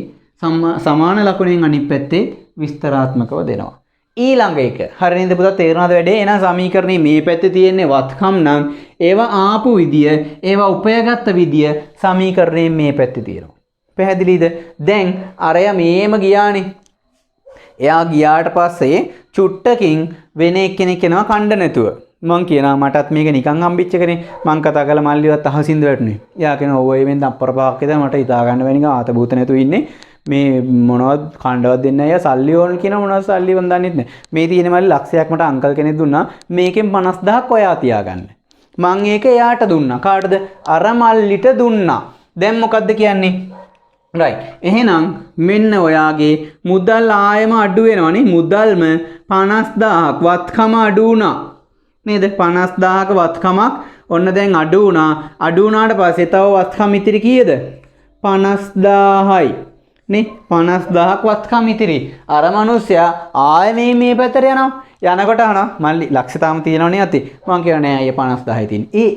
සමාන ලකුණෙන් අනිත් පැත්තේ විස්තරාත්මකව දෙනවා. ඊළඟ එක හරියද පුතා තේරුණාද වැඩේ? එහෙනම් සමීකරණේ මේ පැත්තේ තියෙන්නේ වත්කම් නම් ඒවා ආපු විදිය ඒවා උපයගත්ත විදිය සමීකරණේ මේ පැත්තේ තියෙනවා. පැහැදිලිද? දැන් අරය මේම ගියානේ. එයා ගියාට පස්සේ චුට්ටකින් වෙන එක්කෙනෙක් එනවා කණ්ඩ නැතුව. මං කියනවා මටත් මේක නිකන් හම්බෙච්ච එකනේ. මං කතා කරලා මල්ලිවත් අහසින්ද වැටුනේ. එයා කියනවා ඔය වෙන්න අප්පර පහක්කද මට හිතා ගන්න බැරි නිකන් ආත භූත නැතුව ඉන්නේ. මේ මොනවද කණ්ඩවත් දෙන්න අය සල්ලි ඕන කියන මොනවද සල්ලි වන් දන්නෙත් නැහැ. මේ තියෙන මල්ලි ලක්ෂයක් මට අංකල් කෙනෙක් දුන්නා. මේකෙන් 50000ක් ඔයා තියාගන්න. මං ඒක එයාට දුන්නා. කාටද? අර මල්ලිට දුන්නා. දැන් මොකද්ද කියන්නේ? right. එහෙනම් මෙන්න ඔයාගේ මුදල් ආයෙම අඩු වෙනවනේ. මුදල්ම 50000ක් වත්කම අඩු වුණා. නේද? 50000ක වත්කමක් ඔන්න දැන් අඩු වුණා. අඩු වුණාට පස්සේ තව වත්කම් ඉතිරි කීයද? 50000යි. නේ 50000ක් වත්කම් ඉතිරි. අර මිනිස්සයා ආයෙ මේ පැත්තට යනවා. යනකොට අහනවා මල්ලි ලක්ෂ තාම තියෙනවනේ අතේ. මං කියනවා නෑ අයියේ 50000යි තියෙන්නේ.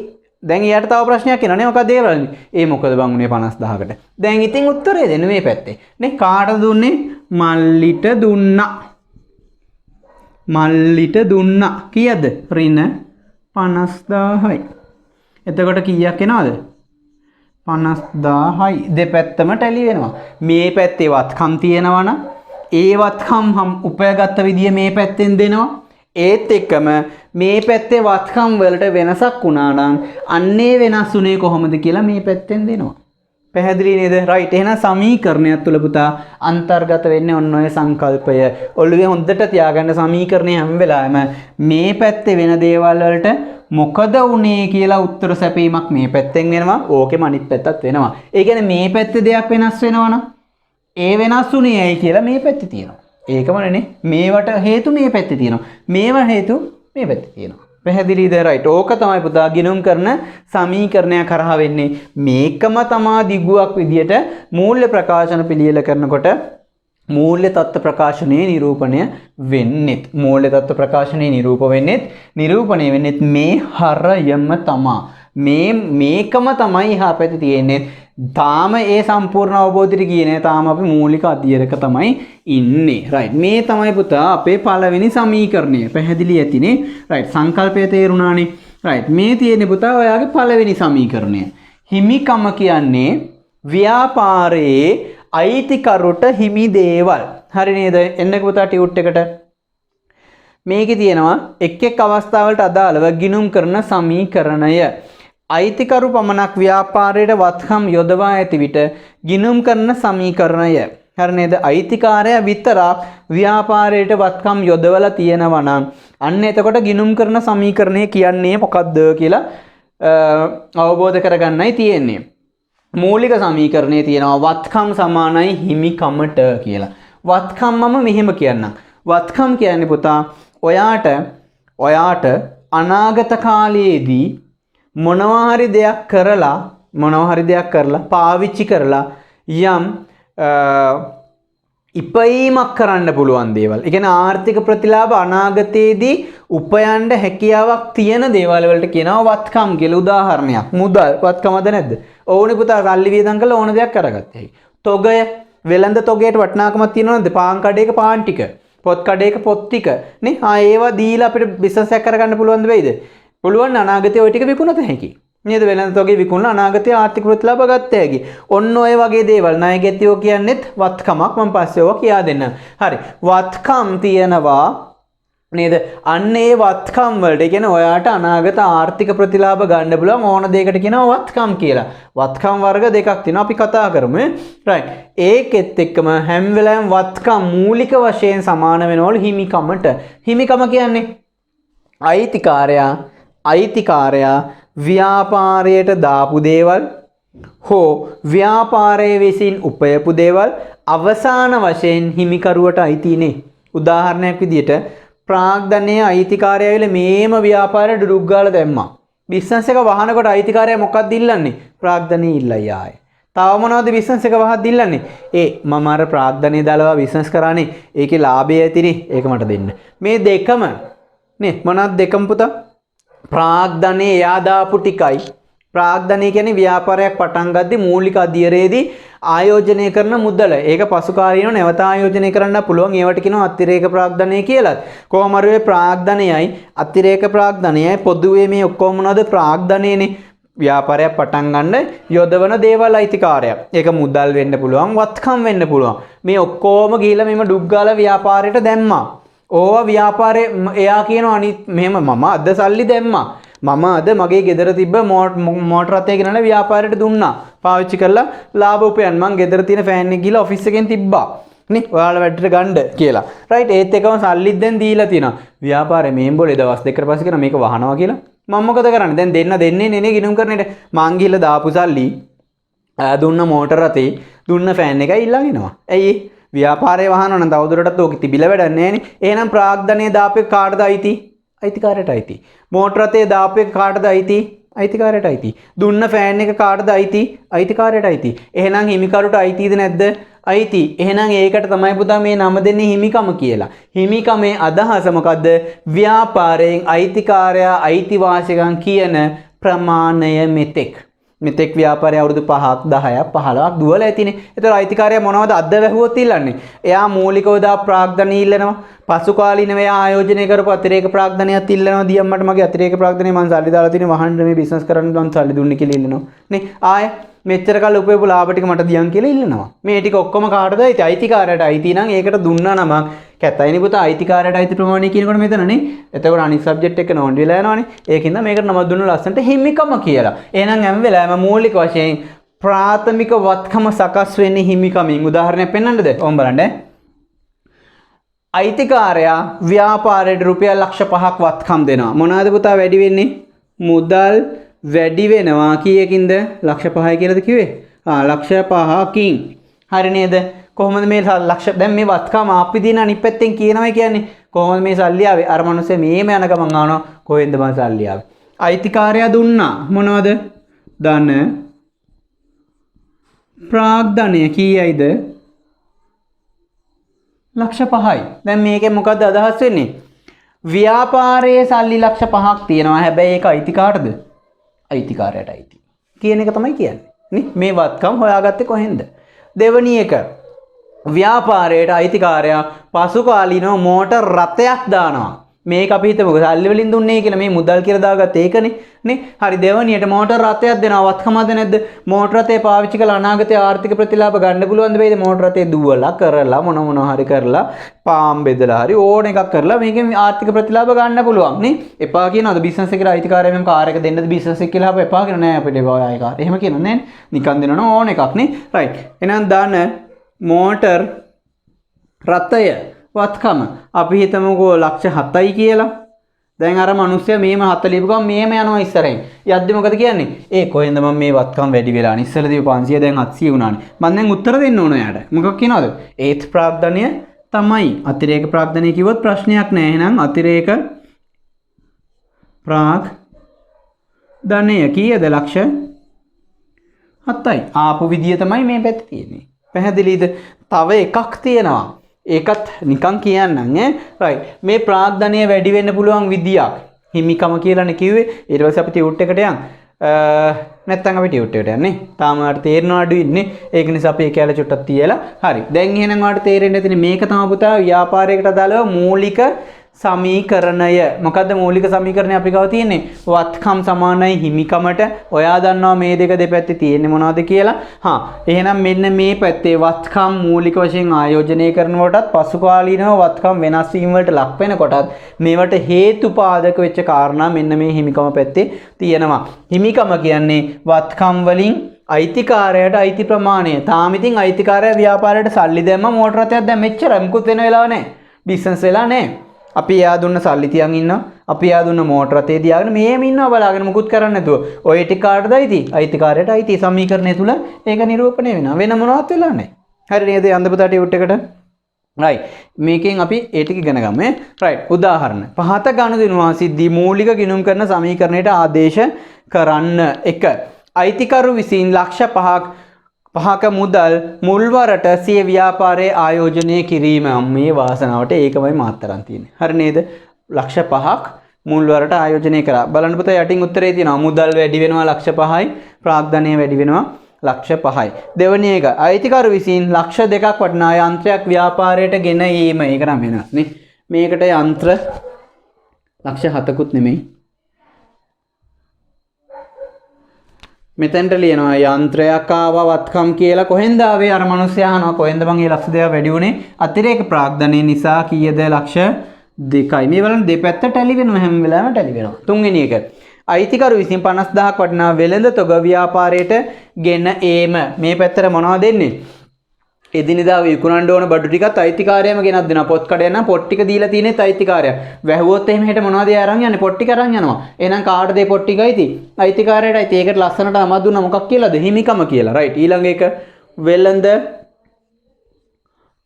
දැන් ඊයට තව ප්‍රශ්නයක් එනවනේ. මොකද ඒ වලන්නේ? ඒ මොකද බං උනේ 50000කට? දැන් ඉතින් උත්තරේ දෙන්න මේ පැත්තේ. නේ කාටද දුන්නේ? මල්ලිට දුන්නා. මල්ලිට දුන්නා. කීයද? ඍණ 50000යි. එතකොට කීයක් එනවද? 50000යි. දෙපැත්තම ටැලි වෙනවා. මේ පැත්තේ වත්කම් තියෙනවා නම් ඒ වත්කම් උපයගත්ත විදිය මේ පැත්තෙන් දෙනවා. ඒත් එක්කම මේ පැත්තේ වත්කම් වලට වෙනසක් වුණා නම් අන්නේ වෙනස් උනේ කොහොමද කියලා මේ පැත්තෙන් දෙනවා. පැහැදිලි නේද? right. එහෙනම් සමීකරණයක් තුල පුතා අන්තර්ගත වෙන්නේ ඔන්න ඔය සංකල්පය. ඔළුවේ හොඳට තියාගන්න සමීකරණය හැම වෙලාවෙම මේ පැත්තේ වෙන දේවල් වලට මොකද උනේ කියලා උත්තර සැපීමක් මේ පැත්තෙන් වෙනවා. ඕකෙම අනිත් පැත්තත් වෙනවා. ඒ කියන්නේ මේ පැත්තේ දෙයක් වෙනස් වෙනවනම් ඒ වෙනස් උනේ ඇයි කියලා මේ පැත්තේ තියෙනවා. ඒකමනේ මේවට හේතු මේ පැත්තේ තියෙනවා. මේවා හේතු මේ පැත්තේ තියෙනවා. පැහැදිලිද? right. ඕක තමයි පුතා ගිණුම් කරන සමීකරණය කරහා වෙන්නේ. මේකම තමා දිගුවක් විදියට මූල්‍ය ප්‍රකාශන පිළියෙල කරනකොට මූල්‍ය තත්ත්ව ප්‍රකාශනයේ නිරූපණය වෙන්නේත් මූල්‍ය තත්ත්ව ප්‍රකාශනයේ නිරූපණය වෙන්නේත් මේ හරයම තමා. මේකම තමයි එහා පැත්තේ තියෙන්නේ. තාම ඒ සම්පූර්ණ අවබෝධයට ගියේ නෑ. තාම අපි මූලික අධ්‍යයනක තමයි ඉන්නේ. right. මේ තමයි පුතා අපේ පළවෙනි සමීකරණය. පැහැදිලි ඇතිනේ. right. සංකල්පය තේරුණානේ. right. මේ තියෙන්නේ පුතා ඔයාගේ පළවෙනි සමීකරණය. හිමිකම කියන්නේ ව්‍යාපාරයේ අයිතිකරුට හිමි දේවල්. හරි නේද? එන්නක පුතා ටියුට් එකට. මේකේ තියෙනවා එක් එක් අවස්ථාවලට අදාළව ගිණුම් කරන සමීකරණය. අයිතිකරු පමණක් ව්‍යාපාරයට වත්කම් යොදවා ඇති විට ගිණුම් කරන සමීකරණය. හරි නේද? අයිතිකාරයා විතරක් ව්‍යාපාරයට වත්කම් යොදවලා තියෙනවා නම් අන්න එතකොට ගිණුම් කරන සමීකරණය කියන්නේ මොකක්ද කියලා අවබෝධ කරගන්නයි තියෙන්නේ. මූලික සමීකරණයේ තියෙනවා වත්කම් සමානයි හිමිකමට කියලා. වත්කම්මම මෙහෙම කියන්නම්. වත්කම් කියන්නේ පුතා ඔයාට අනාගත කාලයේදී මොනවා හරි දෙයක් කරලා පාවිච්චි කරලා යම් ඉපයීමක් කරන්න පුළුවන් දේවල්. ඒ කියන්නේ ආර්ථික ප්‍රතිලාභ අනාගතයේදී උපයන්න හැකියාවක් තියෙන දේවල් වලට කියනවා වත්කම් කියලා. උදාහරණයක් මුදල් වත්කමද නැද්ද? ඕනේ පුතා සල්ලි වියදම් කරලා ඕන දෙයක් කරගත්ත හැකි. තොගය වෙළඳ තොගයට වටිනාකමක් තියෙනවා නේද? පාන් කඩේක පාන් ටික, පොත් කඩේක පොත් ටික නේ. ඒවා දීලා අපිට බිස්නස් එකක් කරගන්න පුළුවන්ද වෙයිද? පුළුවන්. අනාගතයේ ওই ටික විකුණත හැකි. නේද? වෙළඳ තොගේ විකුණලා අනාගතයේ ආර්ථික ප්‍රතිලාභ ගන්න හැකි. ඔන්න ඔය වගේ දේවල් ණය ගැතියෝ කියන්නේත් වත්කමක්. මම පස්සේ ඔවා කියා දෙන්නම්. හරි. වත්කම් තියෙනවා නේද? අන්න ඒ වත්කම් වලට කියන්නේ ඔයාට අනාගත ආර්ථික ප්‍රතිලාභ ගන්න පුළුවන් ඕන දෙයකට කියනවා වත්කම් කියලා. වත්කම් වර්ග දෙකක් තියෙනවා. අපි කතා කරමු. right. ඒකෙත් එක්කම හැම වෙලාවෙම වත්කම් මූලික වශයෙන් සමාන වෙනවලු හිමිකමට. හිමිකම කියන්නේ අයිතිකාරයා ව්‍යාපාරයට දාපු දේවල් හෝ ව්‍යාපාරයේ විසින් උපයපු දේවල් අවසාන වශයෙන් හිමිකරුවට අයිතිනේ. උදාහරණයක් විදිහට ප්‍රාග්ධනයේ අයිතිකාරය ඇවිල්ලා මේම ව්‍යාපාරයට ඩුක් ගාලා දැම්මා. බිස්නස් එක වහනකොට අයිතිකාරයා මොකක්ද ඉල්ලන්නේ? ප්‍රාග්ධනයේ ඉල්ලයි ආයේ. තව මොනවද බිස්නස් එක වහද්දි ඉල්ලන්නේ? මම අර ප්‍රාග්ධනයේ දාලා බිස්නස් කරානේ. ඒකේ ලාභය ඇතිනේ. ඒක මට දෙන්න. මේ දෙකම නේ මොනවද දෙකම පුතා? ප්‍රාග්ධනයේ එයා දාපු ටිකයි ප්‍රාග්ධනය කියන්නේ ව්‍යාපාරයක් පටන් ගද්දී මූලික අධීරයේදී ආයෝජනය කරන මුදල. ඒක පසු කාලීනව නැවත ආයෝජනය කරන්න පුළුවන්. ඒවට කියනවා අතිරේක ප්‍රාග්ධනය කියලා. කොහොම හරි ප්‍රාග්ධනයයි අතිරේක ප්‍රාග්ධනයයි පොදුවේ මේ ඔක්කොම මොනවද ප්‍රාග්ධනයනේ. ව්‍යාපාරයක් පටන් ගන්න යොදවන දේවල් අයිතිකාරයක්. ඒක මුදල් වෙන්න පුළුවන්, වත්කම් වෙන්න පුළුවන්. මේ ඔක්කොම ගිහිල්ලා මෙම ඩුග්ගාල ව්‍යාපාරයට දැම්මා. ඕවා ව්‍යාපාරේ එයා කියනවා අනිත් මෙහෙම මම අද සල්ලි දැම්මා. මම අද මගේ ගෙදර තිබ්බ මෝටර රථය ගෙනල්ලා ව්‍යාපාරයට දුන්නා. පාවිච්චි කරලා ලාභ උපයන් මං ගෙදර තියෙන ෆෑන් එක ගිහලා ඔෆිස් එකෙන් තිබ්බා. නේ ඔයාලා වැඩට ගන්න කියලා. රයිට් ඒත් එකම සල්ලිත් දැන් දීලා තියෙනවා. ව්‍යාපාරේ මේන් බෝලේ දවස් දෙකකට පස්සේ කරන මේක වහනවා කියලා. මම මොකද කරන්නේ? දැන් දෙන්නේ නේ ගිණුම් කරන්නේට. මං ගිහලා දාපු සල්ලි දුන්න මෝටර රථේ දුන්න ෆෑන් එකයි ඊළඟ එනවා. ඇයි ව්‍යාපාරේ වහනවා නම් තවදුරටත් ඕක තිබිලා වැඩක් නැහැ නේ. එහෙනම් ප්‍රාග්ධනයේ දාපේ කාටද අයිති? අයිතිකාරයට අයිති. මෝටර රථයේ දාපේ කාටද අයිති? අයිතිකාරයට අයිති. දුන්න ෆෑන් එක කාටද අයිති? අයිතිකාරයට අයිති. එහෙනම් හිමිකරුට අයිතිද නැද්ද? අයිති. එහෙනම් ඒකට තමයි පුතා මේ නම දෙන්නේ හිමිකම කියලා. හිමිකමේ අදහස මොකද්ද? ව්‍යාපාරයෙන් අයිතිකාරයා අයිතිවාසිකම් කියන ප්‍රමාණය මෙතෙක්. මෙතෙක් ව්‍යාපාරය අවුරුදු 5ක් 10ක් 15ක් දුවලා ඇතිනේ. ඒතර අයිතිකාරයා මොනවද අද්ද වැහුවොත් ඉල්ලන්නේ? එයා මූලිකව දා ප්‍රාග්ධනය ඉල්ලනවා. පසු කාලීනව එයා ආයෝජනය කරපු අතිරේක ප්‍රාග්ධනයක් ඉල්ලනවා. දියම්මට මගේ අතිරේක ප්‍රාග්ධනය මං සල්ලි දාලා තියෙන වහන්න මේ බිස්නස් කරන්න මං සල්ලි දුන්නේ කියලා ඉල්ලනවා. නේ ආය මෙච්චර කල් උපයපු ලාභ ටික මට දියන් කියලා ඉල්ලනවා. මේ ටික ඔක්කොම කාටද අයිති? අයිතිකාරයට අයිති නම් ඒකට දුන්නා නම කැතයිනේ පුතා අයිතිකාරයට අයිති ප්‍රමාණය කියනකොට මෙතනනේ. එතකොට අනිත් සබ්ජෙක්ට් එක නෝන් වෙලා යනවනේ. ඒකින්ද මේකට නමක් දුන්න ලස්සනට හිමිකම කියලා. එහෙනම් හැම වෙලාවෙම මූලික වශයෙන් ප්‍රාථමික වත්කම සකස් වෙන්නේ හිමිකමින්. උදාහරණයක් පෙන්නන්නද? ඕම් බලන්න. අයිතිකාරයා ව්‍යාපාරයට රුපියල් ලක්ෂ 5ක් වත්කම් දෙනවා. මොනවාද පුතා වැඩි වෙන්නේ? මුදල් වැඩි වෙනවා කීයකින්ද? ලක්ෂ 5යි කියලාද කිව්වේ? ලක්ෂ 5කින්. හරි නේද? කොහොමද මේ ලක්ෂ දැන් මේ වත්කම ආප්පි දින අනිත් පැත්තෙන් කියනවා කියන්නේ කොහොමද මේ සල්ලි ආවේ? අර මිනිස්සේ මේම යන ගමන් ආනවා කොහෙන්ද මම සල්ලි ආවේ? අයිතිකාරයා දුන්නා මොනවද? ධන ප්‍රාග්ධනය කීයයිද? ලක්ෂ 5යි. දැන් මේකෙන් මොකද්ද අදහස් වෙන්නේ? ව්‍යාපාරයේ සල්ලි ලක්ෂ 5ක් තියෙනවා. හැබැයි ඒක අයිතිකාටද? අයිතිකාරයට අයිති. කියන එක තමයි කියන්නේ. නේ මේ වත්කම් හොයාගත්තේ කොහෙන්ද? දෙවැනි එක ව්‍යාපාරයට අයිතිකාරයා පසු කාලීනව මෝටර් රථයක් දානවා. මේක අපි හිතමුකෝ සල්ලි වලින් දුන්නේ කියලා මේ මුදල් කියලා දාගත්ත ඒකනේ නේ. හරි දෙවැනියට මෝටර් රථයක් දෙනවා. වත්කමද නැද්ද? මෝටර් රථය පාවිච්චි කරලා අනාගතයේ ආර්ථික ප්‍රතිලාභ ගන්න පුළුවන්ද බෑද? මෝටර් රථය දුවලා කරලා මොන හරි කරලා පාම් බෙදලා හරි ඕන එකක් කරලා මේකෙන් ආර්ථික ප්‍රතිලාභ ගන්න පුළුවන් නේ. එපා කියනවාද බිස්නස් එකට අයිතිකාරයා මෙම් කාර් එක දෙන්නද බිස්නස් එක කියලා අප එපා කියන නෑ අපිට එපා ආයි කාර්. එහෙම කියනවා නෑ. නිකන් දෙනවන ඕන එකක් නේ. රයිට්. එහෙනම් දාන මෝටර් රථය වත්කම අපි හිතමුකෝ ලක්ෂ 7යි කියලා. දැන් අර මිනිස්සයා මේම 7 ලියපු ගමන් මේම යනවා ඉස්සරහින්. යද්දි මොකද කියන්නේ? ඒ කොහෙන්ද මම මේ වත්කම් වැඩි වෙලා නේ. ඉස්සර දීපු 500 දැන් 700 වුණානේ. මම දැන් උත්තර දෙන්න ඕන එයාට. මොකක් කියනවද? ඒත් ප්‍රාග්ධනය තමයි. අතිරේක ප්‍රාග්ධනය කිව්වොත් ප්‍රශ්නයක් නෑ. එහෙනම් අතිරේක ප්‍රාග්ධනය කීයද? ලක්ෂ 7යි. ආපු විදිය තමයි මේ පැත්තේ තියෙන්නේ. පැහැදිලිද? තව එකක් තියෙනවා. ඒකත් නිකන් කියන්නම් ඈ. රයිට්. මේ ප්‍රාග්ධනය වැඩි වෙන්න පුළුවන් විදියක් හිමිකම කියලානේ කිව්වේ. ඊට පස්සේ අපි ටියුට් එකට යන්. නැත්තම් අපි ටියුට් එකට යන්නේ. තාම ඔයාලට තේරෙනව අඩුයින්නේ. ඒක නිසා අපි ඒ කැල චුට්ටක් තියලා. හරි. දැන් එහෙනම් ඔයාලට තේරෙන්න ඇතිනේ මේක තමයි පුතා ව්‍යාපාරයකට අදාළව මූලික සමීකරණය. මොකද්ද මූලික සමීකරණය අපි ගාව තියෙන්නේ? වත්කම් සමානයි හිමිකමට. ඔයා දන්නවා මේ දෙක දෙපැත්තේ තියෙන්නේ මොනවද කියලා. එහෙනම් මෙන්න මේ පැත්තේ වත්කම් මූලික වශයෙන් ආයෝජනය කරනකොටත් පසු කාලීනව වත්කම් වෙනස් වීම වලට ලක් වෙනකොටත් මේවට හේතුපාදක වෙච්ච කාරණා මෙන්න මේ හිමිකම පැත්තේ තියෙනවා. හිමිකම කියන්නේ වත්කම් වලින් අයිතිකාරයට අයිති ප්‍රමාණය. තාම ඉතින් අයිතිකාරයා ව්‍යාපාරයට සල්ලි දැම්ම මෝටර රථයක් දැන් මෙච්චර මුකුත් වෙන වෙලාව නැහැ. බිස්නස් වෙලා නැහැ. අපි එයා දුන්න සල්ලි තියන් ඉන්නවා. අපි එයා දුන්න මෝටර රථේ තියාගෙන මෙහෙම ඉන්නවා බලාගෙන මුකුත් කරන්නේ නැතුව. ඔය ටික කාටද අයිති? අයිතිකාරයට අයිති. සමීකරණය තුල ඒක නිරූපණය වෙනවා. වෙන මොනවත් වෙලා නැහැ. හරි නේද? යන්දපුතා ටියුට් එකට. රයිට්. මේකෙන් අපි ඒ ටික ඉගෙන ගමු. රයිට්. උදාහරණ. පහත ගනුදෙනුවා සිද්ධි මූලික ගිණුම් කරන සමීකරණයට ආදේශ කරන්න. 1. අයිතිකරු විසින් ලක්ෂ 5ක මුදල් මුල්වරට සිය ව්‍යාපාරයේ ආයෝජනය කිරීම. මේ වාසනාවට ඒකමයි මාත්තරන් තියෙන්නේ. හරි නේද? ලක්ෂ 5ක් මුල් වලට ආයෝජනය කරා. බලන්න පුතා යටින් උත්තරේ තියෙනවා මුදල් වැඩි වෙනවා ලක්ෂ 5යි ප්‍රාග්ධනය වැඩි වෙනවා ලක්ෂ 5යි. දෙවෙනි එක අයිතිකරු විසින් ලක්ෂ 2ක් වටිනා යන්ත්‍රයක් ව්‍යාපාරයට ගෙන ඒම. ඒක නම් වෙනස් නේ. මේකට යන්ත්‍ර ලක්ෂ 7කුත් නෙමෙයි. මෙතෙන්ට ලියනවා යන්ත්‍රයක් ආවා වත්කම් කියලා. කොහෙන්ද ආවේ? අර මිනිස්සයා අහනවා කොහෙන්ද මං මේ ලක්ෂ 2ක් වැඩි වුණේ? අතිරේක ප්‍රාග්ධනය නිසා කීයද? ලක්ෂ 2යි. මේ බලන්න දෙපැත්ත ටැලි වෙනවා, හැම වෙලාවෙම ටැලි වෙනවා. තුන්වෙනි එක අයිතිකරු විසින් 50000ක් වටිනා වෙළඳ තොග ව්‍යාපාරයට ගෙන ඒම. මේ පැත්තට මොනවද දෙන්නේ? එදිනෙදා විකුණන්න ඕන බඩු ටිකත් අයිතිකාරයම ගෙනත් දෙනවා. පොත් කඩේ නම් පොත් ටික දීලා තියෙනෙත් අයිතිකාරයා. වැහුවොත් එහෙම හෙට මොනවද අරන් යන්නේ? පොත් ටික අරන් යනවා. එහෙනම් කාටද මේ පොත් ටික අයිති? අයිතිකාරයටයි. ඒකට ලස්සනට අමක් දුන්නා. මොකක් කියලාද? හිමිකම කියලා. රයිට්. ඊළඟ එක වෙළඳ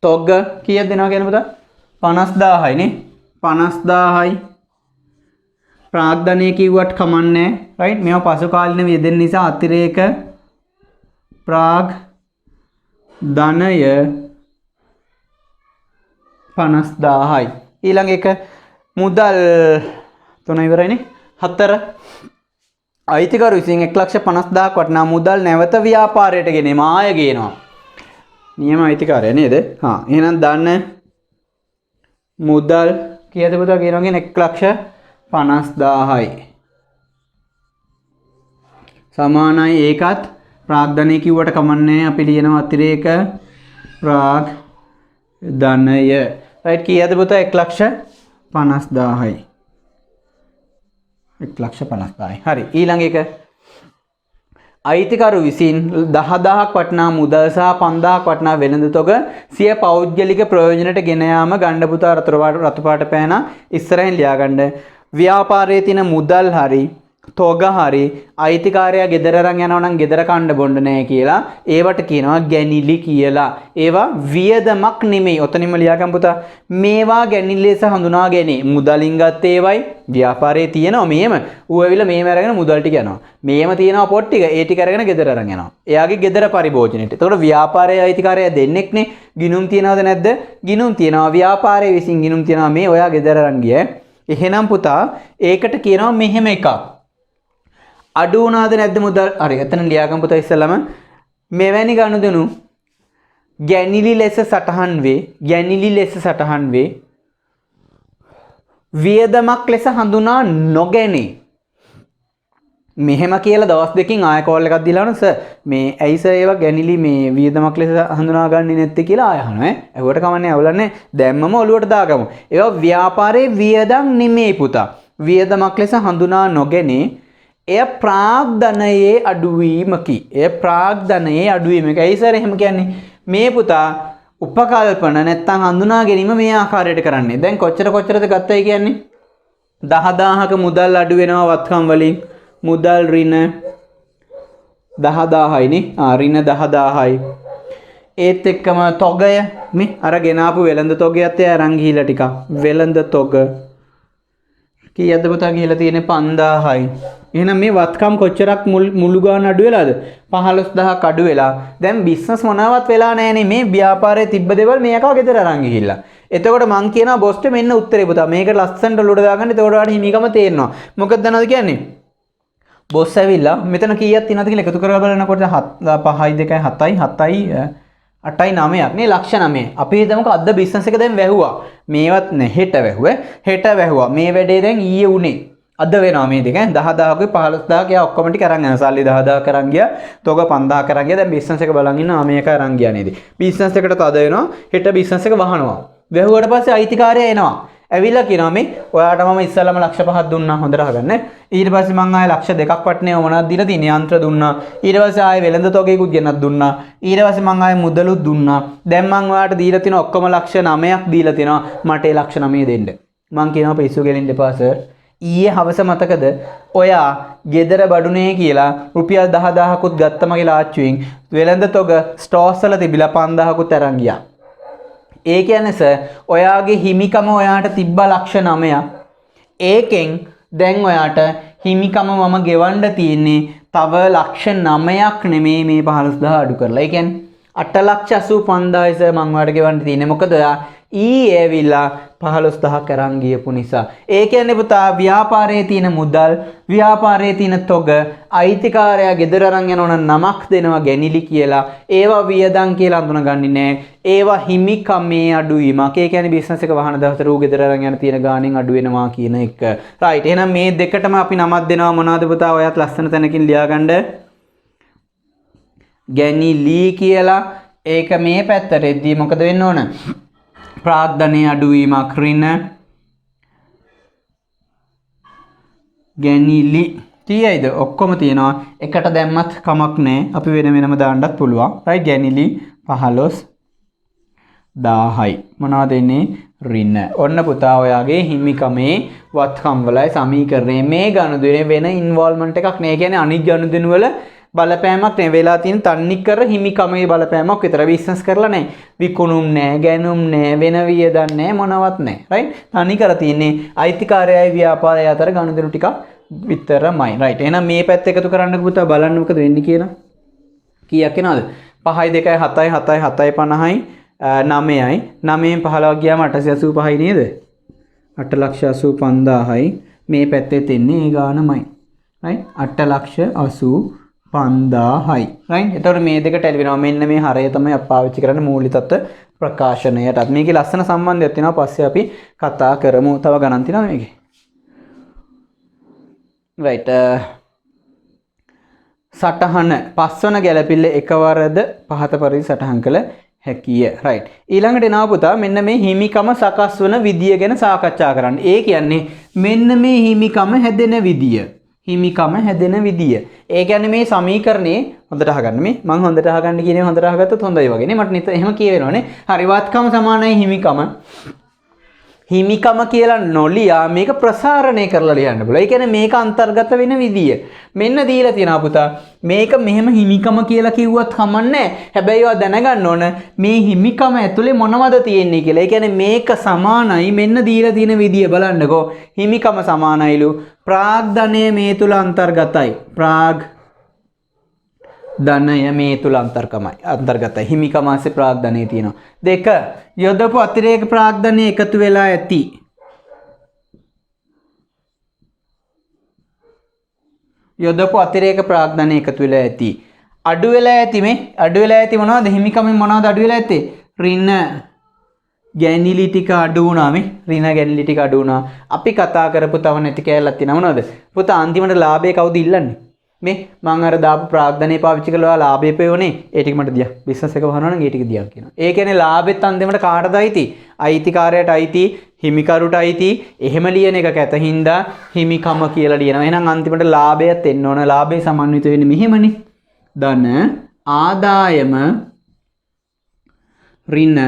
තොග කීයක් දෙනවා කියන පුතා? 50000යි නේ. 50000යි. ප්‍රාග්ධනය කිව්වට කමන්නේ. රයිට්. මේවා පසු කාලින වියදෙන නිසා අතිරේක ප්‍රාග් ධනය 50000යි. ඊළඟ එක මුදල් 3 ඉවරයිනේ. 4 අයිතිකරු විසින් 1,50,000ක් වටිනා මුදල් නැවත ව්‍යාපාරයට ගෙනීම. ආය ගේනවා. නියම අයිතිකාරය නේද? හා එහෙනම් දන්න මුදල් කීයද පුතා කියනවා කියන්නේ 1,50,000යි. සමානයි ඒකත් ප්‍රාග්ධනය කිව්වට කමන්නේ. අපි ලියනවා අතිරේක ප්‍රාග්ධනය. රයිට්. කීයද පුතා? 1,50,000යි. 1,50,000යි. හරි. ඊළඟ එක අයිතිකරු විසින් 10,000ක් වටිනා මුදල් සහ 5,000ක් වටිනා වෙළඳ තොග සිය පෞද්ගලික ප්‍රයෝජනට ගෙන යාම. ගණ්ඩ පුතා රතු පාට පෑන ඉස්සරහින් ලියාගන්න. ව්‍යාපාරයේ තියෙන මුදල් හරි තොග හරි අයිතිකාරයා ගෙදර අරන් යනවා නම් ගෙදර කන්න බොන්න නැහැ කියලා ඒවට කියනවා ගැනිලි කියලා. ඒවා වියදමක් නෙමෙයි. ඔතනින්ම ලියාගන්න පුතා. මේවා ගැනිලි ලෙස හඳුනා ගැනීම. මුදලින් ගත්ත ඒවයි ව්‍යාපාරයේ තියෙනවා මේම. ඌ ඇවිල්ලා මේම අරගෙන මුදල් ටික යනවා. මේම තියෙනවා පොත් ටික. ඒ ටික අරගෙන ගෙදර අරන් යනවා. එයාගේ ගෙදර පරිභෝජනෙට. එතකොට ව්‍යාපාරයේ අයිතිකාරයා දෙන්නෙක්නේ. ගිනුම් තියනවද නැද්ද? ගිනුම් තියනවා. ව්‍යාපාරයේ විසින් ගිනුම් තියනවා. මේ ඔයා ගෙදර අරන් ගියේ. එහෙනම් පුතා ඒකට කියනවා මෙහෙම එකක්. අඩු වුණාද නැද්ද මුදල්? හරි. එතන ලියාගමු පුතා ඉස්සෙල්ලාම මෙවැනි ගනුදෙනු ගැනිලි ලෙස සටහන් වේ. ගැනිලි ලෙස සටහන් වේ. වියදමක් ලෙස හඳුනා නොගැනේ. මෙහෙම කියලා දවස් දෙකකින් ආය කෝල් එකක් දීලා සර් මේ ඇයි සර් ඒවා ගැනිලි මේ වියදමක් ලෙස හඳුනා ගන්නේ නැත්තේ කියලා ආය අහනවා. ඒවට කමන්නේ අවුලන්නේ. දැම්මම ඔලුවට දාගමු. ඒවා ව්‍යාපාරයේ වියදම් නෙමෙයි පුතා. වියදමක් ලෙස හඳුනා නොගැනේ. එය ප්‍රාග්ධනයේ අඩුවීමකි. එය ප්‍රාග්ධනයේ අඩුවීමකයි. ඇයි සර් එහෙම කියන්නේ? මේ පුතා උපකල්පන නැත්තම් හඳුනා ගැනීම මේ ආකාරයට කරන්නේ. දැන් කොච්චරද ගත්තයි කියන්නේ? 10,000ක මුදල් අඩු වෙනවා වත්කම් වලින්. මුදල් ඍණ 10,000යි නේ. ඍණ 10,000යි. ඒත් එක්කම තොගය මේ අර ගෙනාපු වෙළඳ තොගයත් අරන් ගිහිලා ටිකක්. වෙළඳ තොග කීයද පුතා කියලා තියෙන්නේ? 5,000යි. එහෙනම් මේ වත්කම් කොච්චරක් මුළු ගාන අඩු වෙලාද? 15,000ක් අඩු වෙලා. දැන් බිස්නස් මොනවත් වෙලා නැහැනේ. මේ ව්‍යාපාරයේ තිබ්බ දේවල් මේ එකව ගෙදර අරන් ගිහිල්ලා. එතකොට මං කියනවා බොස්ට මෙන්න උත්තරේ පුතා. මේක ලස්සනට ලුඩ දාගන්න. එතකොට ඔයාලට හිමිකම තේරෙනවා. මොකද දන්නවද කියන්නේ? බොස් ඇවිල්ලා මෙතන කීයක් තියෙනවද කියලා එකතු කරලා බලනකොට 5යි 2යි 7යි 7යි 8යි 9ක් නේ. ලක්ෂ 9. අපි හිතමුකෝ අද බිස්නස් එක දැන් වැහුවා. මේවත් නෑ හෙට වැහුවේ. හෙට වැහුවා. මේ වැඩේ දැන් ඊයේ උනේ. අද වෙනවා මේ දෙක 10,000කුයි 15,000ක් යා ඔක්කොම ටික අරන් යනවා. සල්ලි 10,000ක් අරන් ගියා. තොග 5,000ක් අරන් ගියා. දැන් බිස්නස් එක බලන් ඉන්නවා. මේක අරන් ගියා නේද? බිස්නස් එකට තද වෙනවා. හෙට බිස්නස් එක වහනවා. වැහුවට පස්සේ අයිතිකාරයා එනවා. ඇවිල්ලා කියනවා මේ ඔයාට මම ඉස්සෙල්ලාම ලක්ෂ 5ක් දුන්නා. හොඳට අහගන්න. ඊට පස්සේ මං ආයෙ ලක්ෂ 2ක් වටනේ මොනවද දීලා තියෙන්නේ? යන්ත්‍ර දුන්නා. ඊට පස්සේ ආයෙ වෙළඳ තොගයකුත් ගෙනත් දුන්නා. ඊට පස්සේ මං ආයෙ මුදලුත් දුන්නා. දැන් මං ඔයාට දීලා තියෙන ඔක්කොම ලක්ෂ 9ක් දීලා තියෙනවා. මට ඒ ලක්ෂ 9 දෙන්න. මං කියනවා පිස්සු ගෙලින්න එපා සර්. ඊයේ හවස මතකද ඔයා ගෙදර බඩුනේ කියලා රුපියල් 10,000කුත් ගත්ත මගේ ලාච්චුවෙන් වෙළඳ තොග ස්ටෝර්ස් වල තිබිලා 5,000කුත් අරන් ගියා. ඒ කියන්නේ සර් ඔයාගේ හිමිකම ඔයාට තිබ්බ ලක්ෂ 9ක්. ඒකෙන් දැන් ඔයාට හිමිකම මම ගෙවන්න තියෙන්නේ තව ලක්ෂ 9ක් නෙමේ මේ 15,000 අඩු කරලා. ඒ කියන්නේ 8,85,000 සර් මම ඔයාට ගෙවන්න තියෙන්නේ. මොකද ඔයා ඊ ඇවිල්ලා 15000ක් අරන් ගියපු නිසා. ඒ කියන්නේ පුතා ව්‍යාපාරයේ තියෙන මුදල්, ව්‍යාපාරයේ තියෙන තොග අයිතිකාරයා ගෙදර අරන් යනවනම් නමක් දෙනවා ගැනිලි කියලා. ඒවා වියදම් කියලා අඳුනගන්නේ නැහැ. ඒවා හිමිකමේ අඩුවීමක්. ඒ කියන්නේ බිස්නස් එක වහන දවසට ඌ ගෙදර අරන් යන තියෙන ගාණෙන් අඩු වෙනවා කියන එක. රයිට්. එහෙනම් මේ දෙකටම අපි නමක් දෙනවා මොනවද පුතා? ඔයත් ලස්සන තැනකින් ලියාගන්න. ගැනිලි කියලා. ඒක මේ පැත්තට එද්දී මොකද වෙන්න ඕන? ප්‍රාග්ධනයේ අඩුවීමක් ඍණ ගැනිලි තියෙයිද? ඔක්කොම තියෙනවා. එකට දැම්මත් කමක් නැහැ. අපි වෙන වෙනම දාන්නත් පුළුවන්. රයිට්. ගැනිලි 15000යි. මොනවද එන්නේ? ඍණ. ඔන්න පුතා ඔයාගේ හිමිකමේ වත්කම් වලයි සමීකරණය. මේ ගනුදෙනුවේ වෙන ඉන්වෝල්ව්මන්ට් එකක් නෑ. කියන්නේ අනිත් ගනුදෙනු වල බලපෑමක් නේ. වෙලා තියෙන තන්නේ කර හිමිකමේ බලපෑමක් විතර. බිස්නස් කරලා නැහැ. විකුණුම් නැහැ, ගැනුම් නැහැ, වෙන වියදම් නැහැ, මොනවත් නැහැ. රයිට්. තන්නේ කර තියෙන්නේ අයිතිකාරයයි ව්‍යාපාරය අතර ගනුදෙනු ටිකක් විතරමයි. රයිට්. එහෙනම් මේ පැත්ත එකතු කරන්න පුතා බලන්න මොකද වෙන්නේ කියලා. කීයක් එනවද? 5යි 2යි 7යි 7යි 7යි 50යි 9යි 9න් 15ක් ගියාම 885යි නේද? 8,85,000යි. මේ පැත්තේ තින්නේ ඒ ගානමයි. රයිට්. 8,85,000යි. රයිට්. එතකොට මේ දෙක ටැලි වෙනවා. මෙන්න මේ හරය තමයි අපි පාවිච්චි කරන්න මූලික තත්ත්ව ප්‍රකාශනයටත්. මේකේ ලස්සන සම්බන්ධයක් තියෙනවා. පස්සේ අපි කතා කරමු. තව ගණන් තියෙනවා මේකේ. රයිට්. සටහන පස්වන ගැලපිල්ල එකවරද පහත පරිදි සටහන් කළ හැකිය. රයිට්. ඊළඟට එනවා පුතා මෙන්න මේ හිමිකම සකස් වන විදිය ගැන සාකච්ඡා කරන්න. ඒ කියන්නේ මෙන්න මේ හිමිකම හැදෙන විදිය. හිමිකම හැදෙන විදිය. ඒ කියන්නේ මේ සමීකරණේ හොඳට අහගන්න. මේ මම හොඳට අහගන්න කියන්නේ හොඳට අහගත්තොත් හොඳයි වගේ නේ. මට නිතර එහෙම කියවෙනවනේ. හරි. වත්කම සමානයි හිමිකම. හිමිකම කියලා නොලියා මේක ප්‍රසාරණය කරලා ලියන්න පුළුවන්. ඒ කියන්නේ මේක අන්තර්ගත වෙන විදිය. මෙන්න දීලා තියෙනවා පුතා. මේක මෙහෙම හිමිකම කියලා කිව්වත් කමන්නේ. හැබැයි ඔයා දැනගන්න ඕන මේ හිමිකම ඇතුලේ මොනවද තියෙන්නේ කියලා. ඒ කියන්නේ මේක සමානයි මෙන්න දීලා තියෙන විදිය බලන්නකෝ. හිමිකම සමානයිලු. ප්‍රාග්ධනය මේ තුල අන්තර්ගතයි. ධනය මේ තුල අන්තර්ගතයි. හිමිකම ASCII ප්‍රාග්ධනය තියෙනවා. 2 යොදපු අතිරේක ප්‍රාග්ධනය එකතු වෙලා ඇති. යොදපු අතිරේක ප්‍රාග්ධනය එකතු වෙලා ඇති. අඩු වෙලා ඇති මේ අඩු වෙලා ඇති මොනවද? හිමිකමෙන් මොනවද අඩු වෙලා ඇත්තේ? ඍණ ගැනිලි ටික අඩු වුණා මේ. ඍණ ගැනිලි ටික අඩු වුණා. අපි කතා කරපු තව නැති කෑල්ලක් තියෙනවා මොනවද? පුතා අන්තිමට ලාභය කවුද ඉල්ලන්නේ? මේ මං අර දාපු ප්‍රාග්ධනය පාවිච්චි කළා ලාභය පෙවනේ. ඒ ටික මට දියා. බිස්නස් එක වහනවා නම් ඒ ටික දියා කියනවා. ඒ කියන්නේ ලාභෙත් අන්තිමට කාටද අයිති? අයිතිකාරයට අයිති, හිමිකරුට අයිති. එහෙම ලියන එකක ඇතින්දා හිමිකම කියලා ලියනවා. එහෙනම් අන්තිමට ලාභයත් එන්න ඕන. ලාභය සමන්විත වෙන්නේ මෙහෙමනේ. ධන ආදායම ඍණ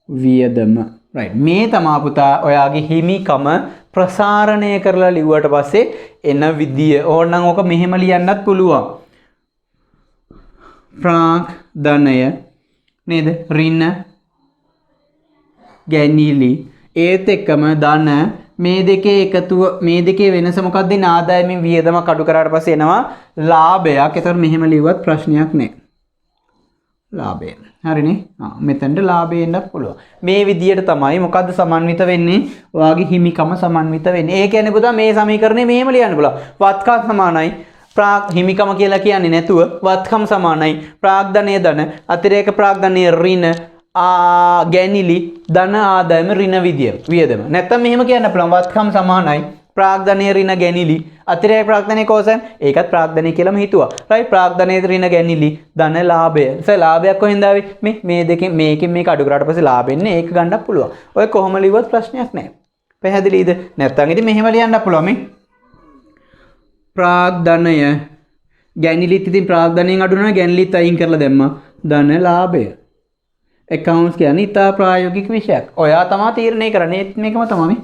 වියදම. රයිට්. මේ තමා පුතා ඔයාගේ හිමිකම ප්‍රසාරණය කරලා ලිව්වට පස්සේ එන විදිය. ඕනනම් ඕක මෙහෙම ලියන්නත් පුළුවන්. ප්‍රාග්ධනය නේද? ඍණ ගැනිලි ඒත් එක්කම ධන මේ දෙකේ එකතුව මේ දෙකේ වෙනස මොකක්ද? ආදායමෙන් වියදමක් අඩු කරාට පස්සේ එනවා ලාභයක්. ඒතර මෙහෙම ලිව්වත් ප්‍රශ්නයක් නැහැ. ලාභය. හරිනේ. මෙතනට ලාභය එන්නත් පුළුවන්. මේ විදියට තමයි මොකද්ද සමන්විත වෙන්නේ? ඔයාගේ හිමිකම සමන්විත වෙන්නේ. ඒ කියන්නේ පුතා මේ සමීකරණය මෙහෙම ලියන්න පුළුවන්. වත්කම් සමානයි හිමිකම කියලා කියන්නේ නැතුව වත්කම් සමානයි ප්‍රාග්ධනය ධන අතිරේක ප්‍රාග්ධනය ඍණ ගැනිලි ධන ආදායම ඍණ වියදම. නැත්තම් මෙහෙම කියන්න පුළුවන් වත්කම් සමානයි ප්‍රාග්ධනය ඍණ ගැනිලි අතිරේක ප්‍රාග්ධනය කොහොසන් ඒකත් ප්‍රාග්ධනය කියලාම හිතුවා. රයිට්. ප්‍රාග්ධනය ඍණ ගැනිලි ධන ලාභය. ලාභයක් කොහෙන්ද ආවේ? මේ දෙකෙන් මේකෙන් මේක අඩු කරාට පස්සේ ලාභෙන්නේ ඒක ගන්නත් පුළුවන්. ඔය කොහොම ලිව්වත් ප්‍රශ්නයක් නැහැ. පැහැදිලිද? නැත්තම් ඉතින් මෙහෙම ලියන්න පුළුවන් මේ ප්‍රාග්ධනය ගැනිලිත් ඉතින් ප්‍රාග්ධනයෙන් අඩු වෙනවා ගැනිලිත් අයින් කරලා දැම්මා ධන ලාභය. accounts කියන්නේ ඉතා ප්‍රායෝගික විෂයක්. ඔයා තමයි තීරණය කරන්නේ. මේකම තමයි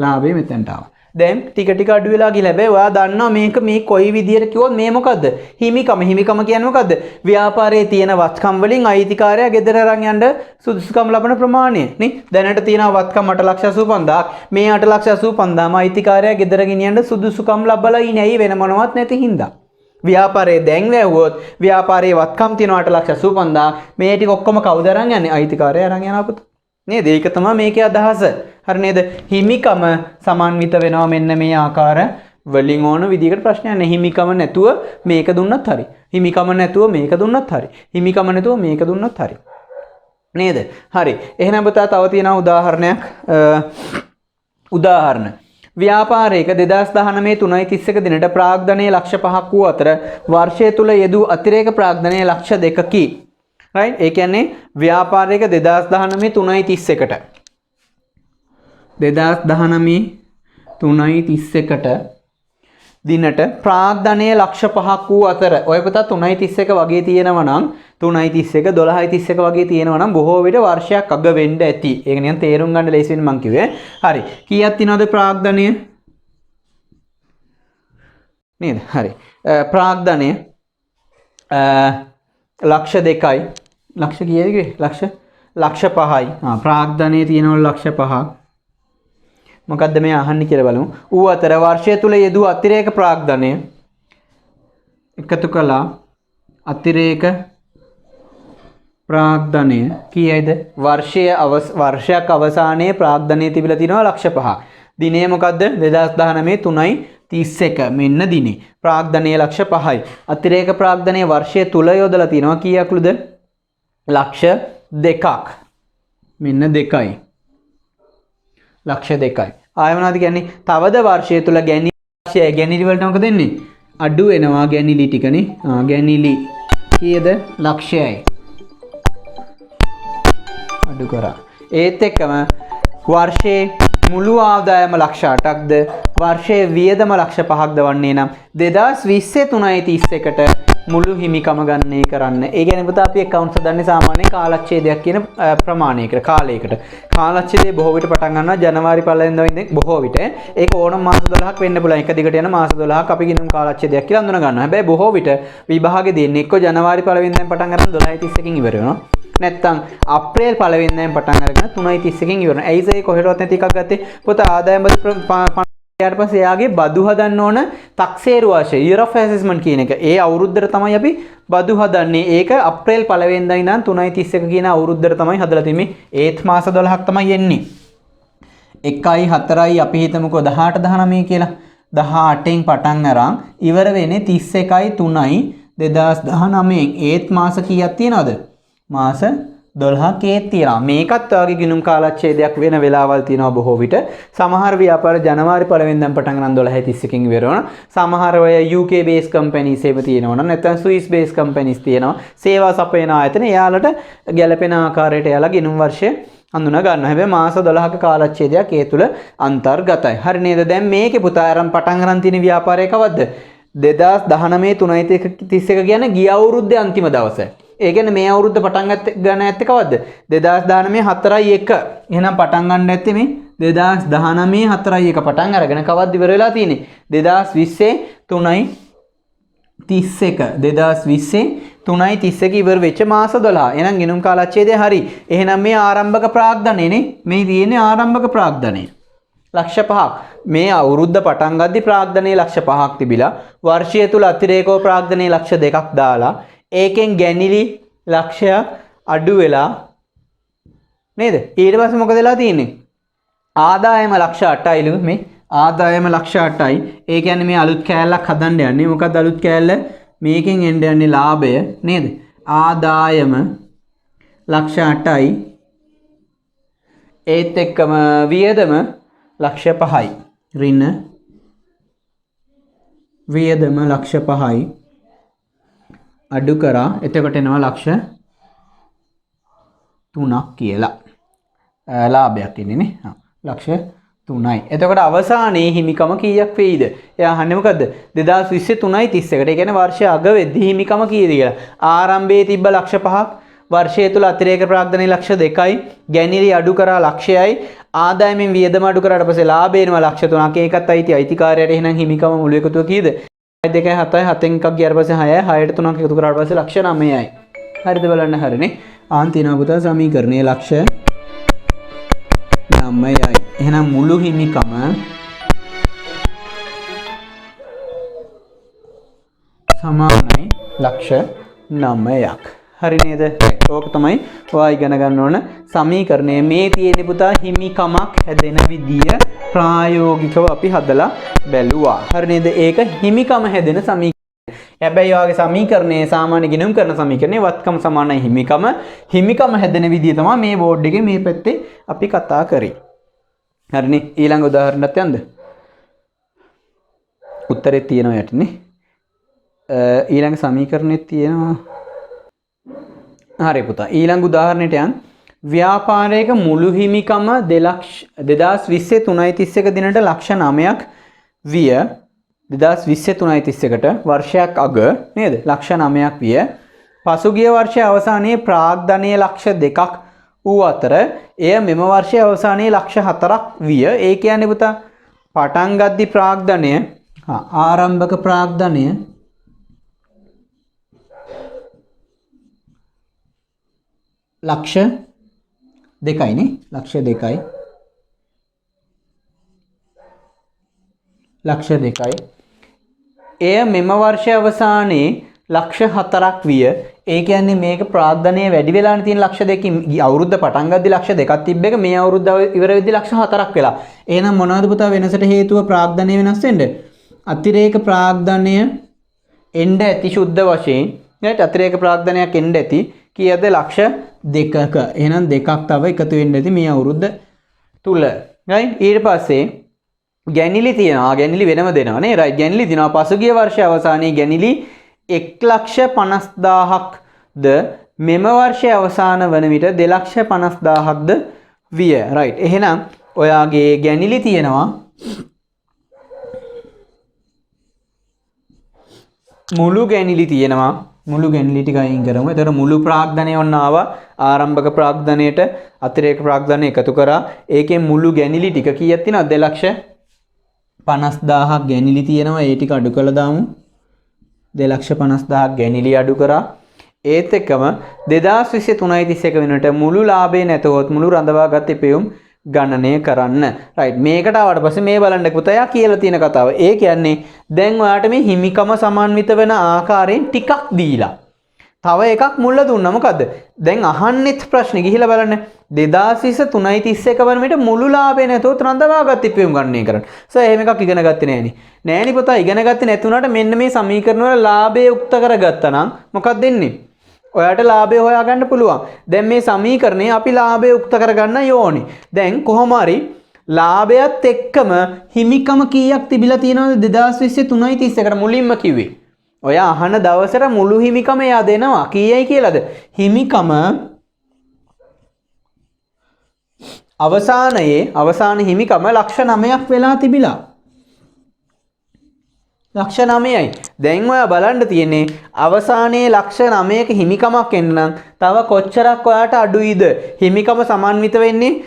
ලාභය මෙතනට ආවා. දැන් ටික ටික අඩු වෙලා ගිහලා හැබැයි ඔයා දන්නවා මේක මේ කොයි විදියට කිව්වොත් මේ මොකද්ද? හිමිකම. හිමිකම කියන්නේ මොකද්ද? ව්‍යාපාරයේ තියෙන වත්කම් වලින් අයිතිකාරයා ගෙදර අරන් යන්න සුදුසුකම් ලබන ප්‍රමාණය නේ. දැනට තියෙන වත්කම් 8,85,000ක්. මේ 8,85,000ම අයිතිකාරයා ගෙදර ගෙනියන්න සුදුසුකම් ලබලා ඉන්නේ. ඇයි වෙන මොනවත් නැති හින්දා. ව්‍යාපාරයේ දැන් වැහුවොත් ව්‍යාපාරයේ වත්කම් තියනවාට ලක්ෂ 85000 මේ ටික ඔක්කොම කවුද අරන් යන්නේ? අයිතිකාරය අරන් යනවා පුත. නේද? ඒක තමයි මේකේ අදහස. හරි නේද? හිමිකම සමන්විත වෙනවා මෙන්න මේ ආකාර වලින් ඕන විදිහකට ප්‍රශ්නයක් නැහැ. හිමිකම නැතුව මේක දුන්නත් හරි. හිමිකම නැතුව මේක දුන්නත් හරි. හිමිකම නැතුව මේක දුන්නත් හරි. නේද? හරි. එහෙනම් පුතා තව තියෙනවා උදාහරණයක්. උදාහරණ ව්‍යාපාරයක 2019 3.31 දිනට ප්‍රාග්ධනයේ ලක්ෂ 5ක් වූ අතර වර්ෂය තුල යෙදූ අතිරේක ප්‍රාග්ධනයේ ලක්ෂ 2කි. රයිට්? ඒ කියන්නේ ව්‍යාපාරයක 2019 3.31ට දිනට ප්‍රාග්ධනයේ ලක්ෂ 5ක් වූ අතර ඔය පුතා 3.31 වගේ තියෙනවා නම් 3.31 12.31 වගේ තියෙනවා නම් බොහෝ විට වර්ෂයක් අග වෙන්න ඇති. ඒක නිකන් තේරුම් ගන්න ලේසි වෙන මං කිව්වේ. හරි. කීයක් තියනවද ප්‍රාග්ධනය? නේද? හරි. ප්‍රාග්ධනය ලක්ෂ 2යි. ලක්ෂ කීයද කිව්වේ? ලක්ෂ 5යි. ප්‍රාග්ධනයේ තියෙනවා ලක්ෂ 5ක්. මොකද්ද මේ අහන්නේ කියලා බලමු. ඌ අතර වර්ෂය තුල යෙදූ අතිරේක ප්‍රාග්ධනය එකතු කළා අතිරේක ප්‍රාග්ධනය කීයද? වර්ෂයක් අවසානයේ ප්‍රාග්ධනය තිබිලා තිනවා ලක්ෂ 5. දිනය මොකද්ද? 2019 3.31 මෙන්න දිනේ. ප්‍රාග්ධනය ලක්ෂ 5යි. අතිරේක ප්‍රාග්ධනය වර්ෂය තුල යොදලා තිනවා කීයක්ලුද? ලක්ෂ 2ක්. මෙන්න 2යි. ලක්ෂ 2යි. ආය මොනවද කියන්නේ? තවද වර්ෂය තුල ගැනිලි වලට මොකද වෙන්නේ? අඩු වෙනවා ගැනිලි ටිකනේ. ගැනිලි කීයද? ලක්ෂයයි. අඩු කරා. ඒත් එක්කම වර්ෂයේ මුළු ආදායම ලක්ෂ 8ක්ද වර්ෂයේ වියදම ලක්ෂ 5ක්ද වන්නේ නම් 2020 3.31ට මුළු හිමිකම ගන්නේ කරන්න. ඒ කියන්නේ පුතා අපි accounts හදන්නේ සාමාන්‍යයෙන් කාලච්ඡේදයක් කියන ප්‍රමාණයකට කාලයකට. කාලච්ඡේදය බොහෝ විට පටන් ගන්නවා ජනවාරි 1 වෙනිදා ඉඳන් බොහෝ විට ඒක ඕනම මාස 12ක් වෙන්න පුළුවන්. එක දිගට යන මාස 12ක් අපි ගිනුම් කාලච්ඡේදයක් කියලා හඳුනා ගන්නවා. හැබැයි බොහෝ විට විභාගෙ දෙන්නේ එක්ක ජනවාරි 1 වෙනිදාන් පටන් ගන්න 12:31කින් ඉවර වෙනවා. නැත්තම් අප්‍රේල් 1 වෙනිදාන් පටන් අරගෙන 3:31කින් ඉවර වෙනවා. ඇයිද ඒ කොහෙටවත් නැති එකක් ගත්තේ? පුතා ආදායම් බදු ඊට පස්සේ එයාගේ බදු හදන්න ඕන තක්සේරු වර්ෂය year of assessment කියන එක. ඒ අවුරුද්දට තමයි අපි බදු හදන්නේ. ඒක අප්‍රේල් 1 වෙනිදා ඉඳන් 3.31 කියන අවුරුද්දට තමයි හදලා තින්නේ. ඒත් මාස 12ක් තමයි එන්නේ. 1යි 4යි අපි හිතමුකෝ 18 19 කියලා. 18න් පටන් අරන් ඉවර වෙන්නේ 31යි 3යි 2019. ඒත් මාස කීයක් තියනවද? මාස 12ක් ඒත් තියෙනවා. මේකත් වාගේ ගිණුම් කාලච්ඡේදයක් වෙන වෙලාවල් තියෙනවා බොහෝ විට. සමහර ව්‍යාපාර ජනවාරි 1 වෙනිදාන් පටන් ගන්න 12:31කින් ඉවර වෙනවා. සමහර ඔය UK based companies ඒව තියෙනවා. නැත්නම් Swiss based companies තියෙනවා. සේවා සපයන ආයතන එයාලට ගැළපෙන ආකාරයට එයාලා ගිණුම් වර්ෂය හඳුනා ගන්නවා. හැබැයි මාස 12ක කාලච්ඡේදයක් ඒ තුල අන්තර්ගතයි. හරි නේද? දැන් මේකේ පුතා අරන් පටන් ගන්න තියෙන ව්‍යාපාරය කවද්ද? 2019 3.31 කියන්නේ ගිය අවුරුද්දේ අන්තිම දවසේ. ඒ කියන්නේ මේ අවුරුද්ද පටන් ගන්න ඇත්තේ කවද්ද? 2019 4.1. එහෙනම් පටන් ගන්න ඇත්තේ මේ 2019 4.1 පටන් අරගෙන කවද්ද ඉවර වෙලා තියෙන්නේ? 2020 3.31 ඉවර වෙච්ච මාස 12. එහෙනම් ගිණුම් කාලච්ඡේදය හරි. එහෙනම් මේ ආරම්භක ප්‍රාග්ධනයනේ. මේ තියෙන්නේ ආරම්භක ප්‍රාග්ධනය. ලක්ෂ 5ක්. මේ අවුරුද්ද පටන් ගද්දි ප්‍රාග්ධනයේ ලක්ෂ 5ක් තිබිලා වර්ෂය තුල අතිරේකව ප්‍රාග්ධනයේ ලක්ෂ 2ක් දාලා ඒකෙන් ගැනිලි ලක්ෂයක් අඩු වෙලා නේද? ඊට පස්සේ මොකද වෙලා තියෙන්නේ? ආදායම ලක්ෂ 8යිලු මේ ආදායම ලක්ෂ 8යි. ඒ කියන්නේ මේ අලුත් කෑල්ලක් හදන්න යන්නේ. මොකක්ද අලුත් කෑල්ල? මේකෙන් එන්න යන්නේ ලාභය නේද? ආදායම ලක්ෂ 8යි. ඒත් එක්කම වියදම ලක්ෂ 5යි. ඍණ වියදම ලක්ෂ 5යි. අඩු කරා එතකොට එනවා ලක්ෂ 3ක් කියලා. ලාභයක් ඉන්නේ නේ. ලක්ෂ 3යි. එතකොට අවසානයේ හිමිකම කීයක් වෙයිද? එයා අහන්නේ මොකද්ද? 2020 3.31ට. ඒ කියන්නේ වර්ෂය අග වෙද්දී හිමිකම කීයද කියලා. ආරම්භයේ තිබ්බ ලක්ෂ 5ක් වර්ෂය තුල අතිරේක ප්‍රාග්ධනයේ ලක්ෂ 2යි. ගැනිලි අඩු කරා ලක්ෂයයි. ආදායමෙන් වියදම අඩු කරාට පස්සේ ලාභය එනවා ලක්ෂ 3ක්. ඒකත් අයිතිකාරයට එහෙනම් හිමිකම මුළු එකතුව කීයද? 2යි 7යි 7න් එකක් ගියාට පස්සේ 6යි 6ට 3ක් එකතු කරාට පස්සේ ලක්ෂ 9යි. හරිද බලන්න හරිනේ. ආන් තියෙනවා පුතා සමීකරණයේ ලක්ෂ 9යි. එහෙනම් මුළු හිමිකම සමානයි ලක්ෂ 9ක්. හරි නේද? ඕක තමයි ඔයා ඉගෙන ගන්න ඕන සමීකරණය. මේ තියෙන පුතා හිමිකමක් හැදෙන විදිය ප්‍රායෝගිකව අපි හදලා බැලුවා. හරි නේද? ඒක හිමිකම හැදෙන සමීකරණය. හැබැයි ඔයාගේ සමීකරණයේ සාමාන්‍ය ගිණුම් කරන සමීකරණේ වත්කම සමානයි හිමිකම. හිමිකම හැදෙන විදිය තමයි මේ බෝඩ් එකේ මේ පැත්තේ අපි කතා කරේ. හරිනේ? ඊළඟ උදාහරණයක් යන්න. උත්තරේ තියෙනවා යටිනේ. ඊළඟ සමීකරණෙත් තියෙනවා. හරි පුතා. ඊළඟ උදාහරණයට යන්න. ව්‍යාපාරයක මුළු හිමිකම 2020 3.31 දිනට ලක්ෂ 9ක් විය. 2020 3.31ට වර්ෂයක් අග නේද? ලක්ෂ 9ක් විය. පසුගිය වර්ෂයේ අවසානයේ ප්‍රාග්ධනය ලක්ෂ 2ක් වූ අතර එය මෙම වර්ෂයේ අවසානයේ ලක්ෂ 4ක් විය. ඒ කියන්නේ පුතා පටන් ගද්දි ප්‍රාග්ධනය ආරම්භක ප්‍රාග්ධනය ලක්ෂ 2යි නේ. ලක්ෂ 2යි. ලක්ෂ 2යි. එය මෙම වර්ෂයේ අවසානයේ ලක්ෂ 4ක් විය. ඒ කියන්නේ මේක ප්‍රාග්ධනය වැඩි වෙලානේ තියෙන ලක්ෂ 2කින්. අවුරුද්ද පටන් ගද්දි ලක්ෂ 2ක් තිබ්බ එක මේ අවුරුද්ද ඉවර වෙද්දි ලක්ෂ 4ක් වෙලා. එහෙනම් මොනවද පුතා වෙනසට හේතුව ප්‍රාග්ධනය වෙනස් වෙන්න? අතිරේක ප්‍රාග්ධනය එන්න ඇති සුද්ධ වශයෙන් right අතිරේක ප්‍රාග්ධනයක් එන්න ඇති කීයද? ලක්ෂ 2ක. එහෙනම් දෙකක් තව එකතු වෙන්න ඇති මේ අවුරුද්ද තුල. right ඊට පස්සේ ගැනිලි තියනවා. ගැනිලි වෙනම දෙනවා නේ. right ගැනිලි තියනවා. පසුගිය වර්ෂයේ අවසානයේ ගැනිලි 1,50,000ක්ද මෙම වර්ෂයේ අවසාන වන විට 2,50,000ක්ද විය. right එහෙනම් ඔයාගේ ගැනිලි තියනවා මුළු ගැනිලි තියෙනවා. මුළු ගැනිලි ටික අයින් කරමු. එතකොට මුළු ප්‍රාග්ධනය ඔන්න ආවා. ආරම්භක ප්‍රාග්ධනයට අතිරේක ප්‍රාග්ධනය එකතු කරා. ඒකේ මුළු ගැනිලි ටික කීයක් තියෙනවද? 2,50,000ක් ගැනිලි තියෙනවා. ඒ ටික අඩු කළා දාමු. 2,50,000ක් ගැනිලි අඩු කරා. ඒත් එක්කම 2020 3.31 වෙනකොට මුළු ලාභය නැතහොත් මුළු රඳවාගත් ඉපයුම් ගණනය කරන්න. right මේකට ආවට පස්සේ මේ බලන්න පුතා යා කියලා තියෙන කතාව. ඒ කියන්නේ දැන් ඔයාට මේ හිමිකම සමන්විත වෙන ආකාරයෙන් ටිකක් දීලා තව එකක් මුල්ල දුන්නා. මොකද්ද? දැන් අහන්නෙත් ප්‍රශ්නේ ගිහිලා බලන්න. 2020 3.31 වන විට මුළු ලාභය නැතොත් රඳවාගත් ඉපයුම් ගණනය කරන්න. සර් එහෙම එකක් ඉගෙන ගත්තේ නෑනේ. නෑනේ පුතා ඉගෙන ගත්තේ නැති උනාට මෙන්න මේ සමීකරණ වල ලාභය උක්ත කරගත්තා නම් මොකක්ද වෙන්නේ? ඔයාට ලාභය හොයාගන්න පුළුවන්. දැන් මේ සමීකරණේ අපි ලාභය උක්ත කරගන්න ඕනේ. දැන් කොහොම හරි ලාභයත් එක්කම හිමිකම කීයක් තිබිලා තියෙනවද 2020 3.31කට මුලින්ම කිව්වේ. ඔය අහන දවසට මුළු හිමිකම එයා දෙනවා. කීයයි කියලාද? හිමිකම අවසාන හිමිකම ලක්ෂ 9ක් වෙලා තිබිලා. ලක්ෂ 9යි. දැන් ඔයා බලන්න තියෙන්නේ අවසානයේ ලක්ෂ 9ක හිමිකමක් එන්න නම් තව කොච්චරක් ඔයාට අඩුයිද? හිමිකම සමන්විත වෙන්නේ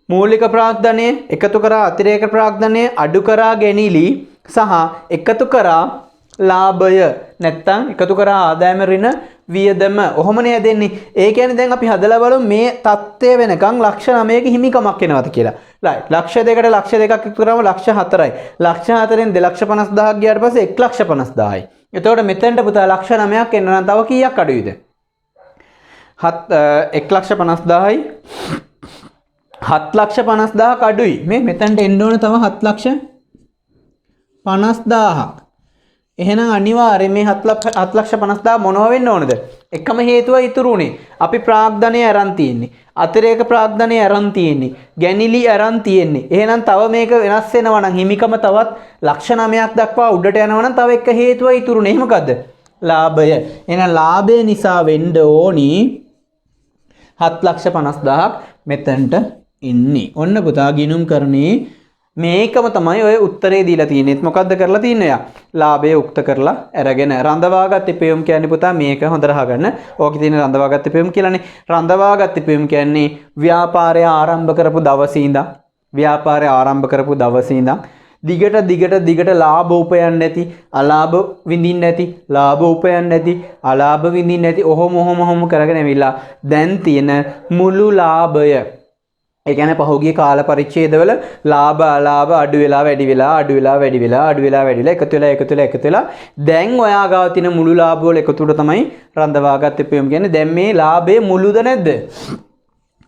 මූලික ප්‍රාග්ධනය එකතු කරා අතිරේක ප්‍රාග්ධනය අඩු කරා ගැනිලි සහ එකතු කරා ලාභය නැත්තම් එකතු කරා ආදායම ඍණ වියදම. ඔහොමනේ හැදෙන්නේ. ඒ කියන්නේ දැන් අපි හදලා බලමු මේ தත්ත්වය වෙනකන් ලක්ෂ 9ක හිමිකමක් එනවාද කියලා. right ලක්ෂ 2කට ලක්ෂ 2ක් එකතු කරාම ලක්ෂ 4යි. ලක්ෂ 4ෙන් 2,50,000ක් ගියාට පස්සේ 1,50,000යි. එතකොට මෙතෙන්ට පුතා ලක්ෂ 9ක් එන්න නම් තව කීයක් අඩුයිද? 1,50,000යි 7,50,000ක් අඩුයි. මේ මෙතෙන්ට එන්න ඕන තව 7,50,000ක්. එහෙනම් අනිවාර්යයෙන් මේ 7,50,000 මොනව වෙන්න ඕනද? එකම හේතුව ඉතුරු උනේ. අපි ප්‍රාග්ධනය අරන් තියෙන්නේ. අතිරේක ප්‍රාග්ධනය අරන් තියෙන්නේ. ගැනිලි අරන් තියෙන්නේ. එහෙනම් තව මේක වෙනස් වෙනවා නම් හිමිකම තවත් ලක්ෂ 9ක් දක්වා උඩට යනවා නම් තව එක හේතුව ඉතුරුනේ. මොකද්ද? ලාභය. එහෙනම් ලාභය නිසා වෙන්න ඕනි 7,50,000ක් මෙතනට ඉන්නේ. ඔන්න පුතා ගිණුම් කරන්නේ මේකම තමයි ඔය උත්තරේ දීලා තියෙන්නේ. මොකද්ද කරලා තින්නේ යා? ලාභය උක්ත කරලා අරගෙන රඳවාගත් ඉපයුම් කියන්නේ පුතා මේක හොඳට අහගන්න. ඕකේ තියෙන රඳවාගත් ඉපයුම් කියලානේ. රඳවාගත් ඉපයුම් කියන්නේ ව්‍යාපාරය ආරම්භ කරපු දවසේ ඉඳන් දිගට ලාභ උපයන්නේ නැති, අලාභ විඳින්නේ නැති, ලාභ උපයන්නේ නැති, අලාභ විඳින්නේ නැති ඔහොම කරගෙන ඇවිල්ලා දැන් තියෙන මුළු ලාභය ඒ කියන්නේ පහුගිය කාල පරිච්ඡේදවල ලාභ අලාභ අඩු වෙලා වැඩි වෙලා අඩු වෙලා වැඩි වෙලා අඩු වෙලා වැඩි වෙලා එකතු වෙලා දැන් ඔයා ගාව තියෙන මුළු ලාභ වල එකතුවට තමයි රඳවාගත් ඉපයුම කියන්නේ. දැන් මේ ලාභයේ මුළුද නැද්ද?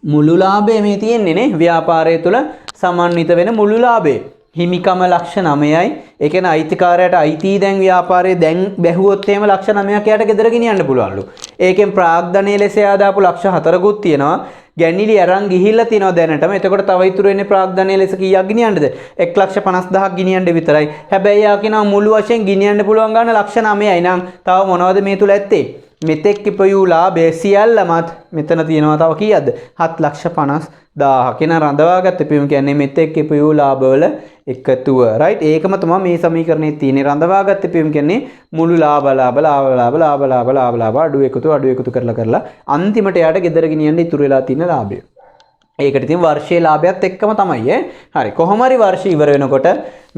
මුළු ලාභය මේ තියෙන්නේ නේ ව්‍යාපාරය තුළ සමන්විත වෙන මුළු ලාභය. හිමිකම ලක්ෂ 9යි. ඒ කියන්නේ අයිතිකාරයට අයිති දැන් ව්‍යාපාරයේ දැන් බැහුවොත් එහෙම ලක්ෂ 9ක් යට ගෙදර ගෙනියන්න පුළුවන්ලු. ඒකෙන් ප්‍රාග්ධනයේ ලෙස ආදාපු ලක්ෂ 4කුත් තියෙනවා. ගැනිලි අරන් ගිහිල්ලා තියෙනවා දැනටම. එතකොට තව ඉතුරු වෙන්නේ ප්‍රාග්ධනයේ ලෙස කීයක් ගෙනියන්නද? 1,50,000ක් ගෙනියන්න විතරයි. හැබැයි යා කියනවා මුළු වශයෙන් ගෙනියන්න පුළුවන් ගන්න ලක්ෂ 9යි නම් තව මොනවද මේ තුල ඇත්තේ? මෙතෙක් ඉපයූ ලාභය සියල්ලමත් මෙතන තියෙනවා තව කීයක්ද? 7,50,000 කියන රඳවාගත් ඉපයුම කියන්නේ මෙතෙක් ඉපයූ ලාභවල එකතුව. රයිට්? ඒකම තමයි මේ සමීකරණයේ තියෙන්නේ. රඳවාගත් ඉපයුම කියන්නේ මුළු ලාභ අඩු එකතු කරලා අන්තිමට යාට ගෙදර ගෙනියන්න ඉතුරු වෙලා තියෙන ලාභය. ඒකට ඉතින් වර්ෂයේ ලාභයත් එක්කම තමයි හරි. කොහොම හරි වර්ෂය ඉවර වෙනකොට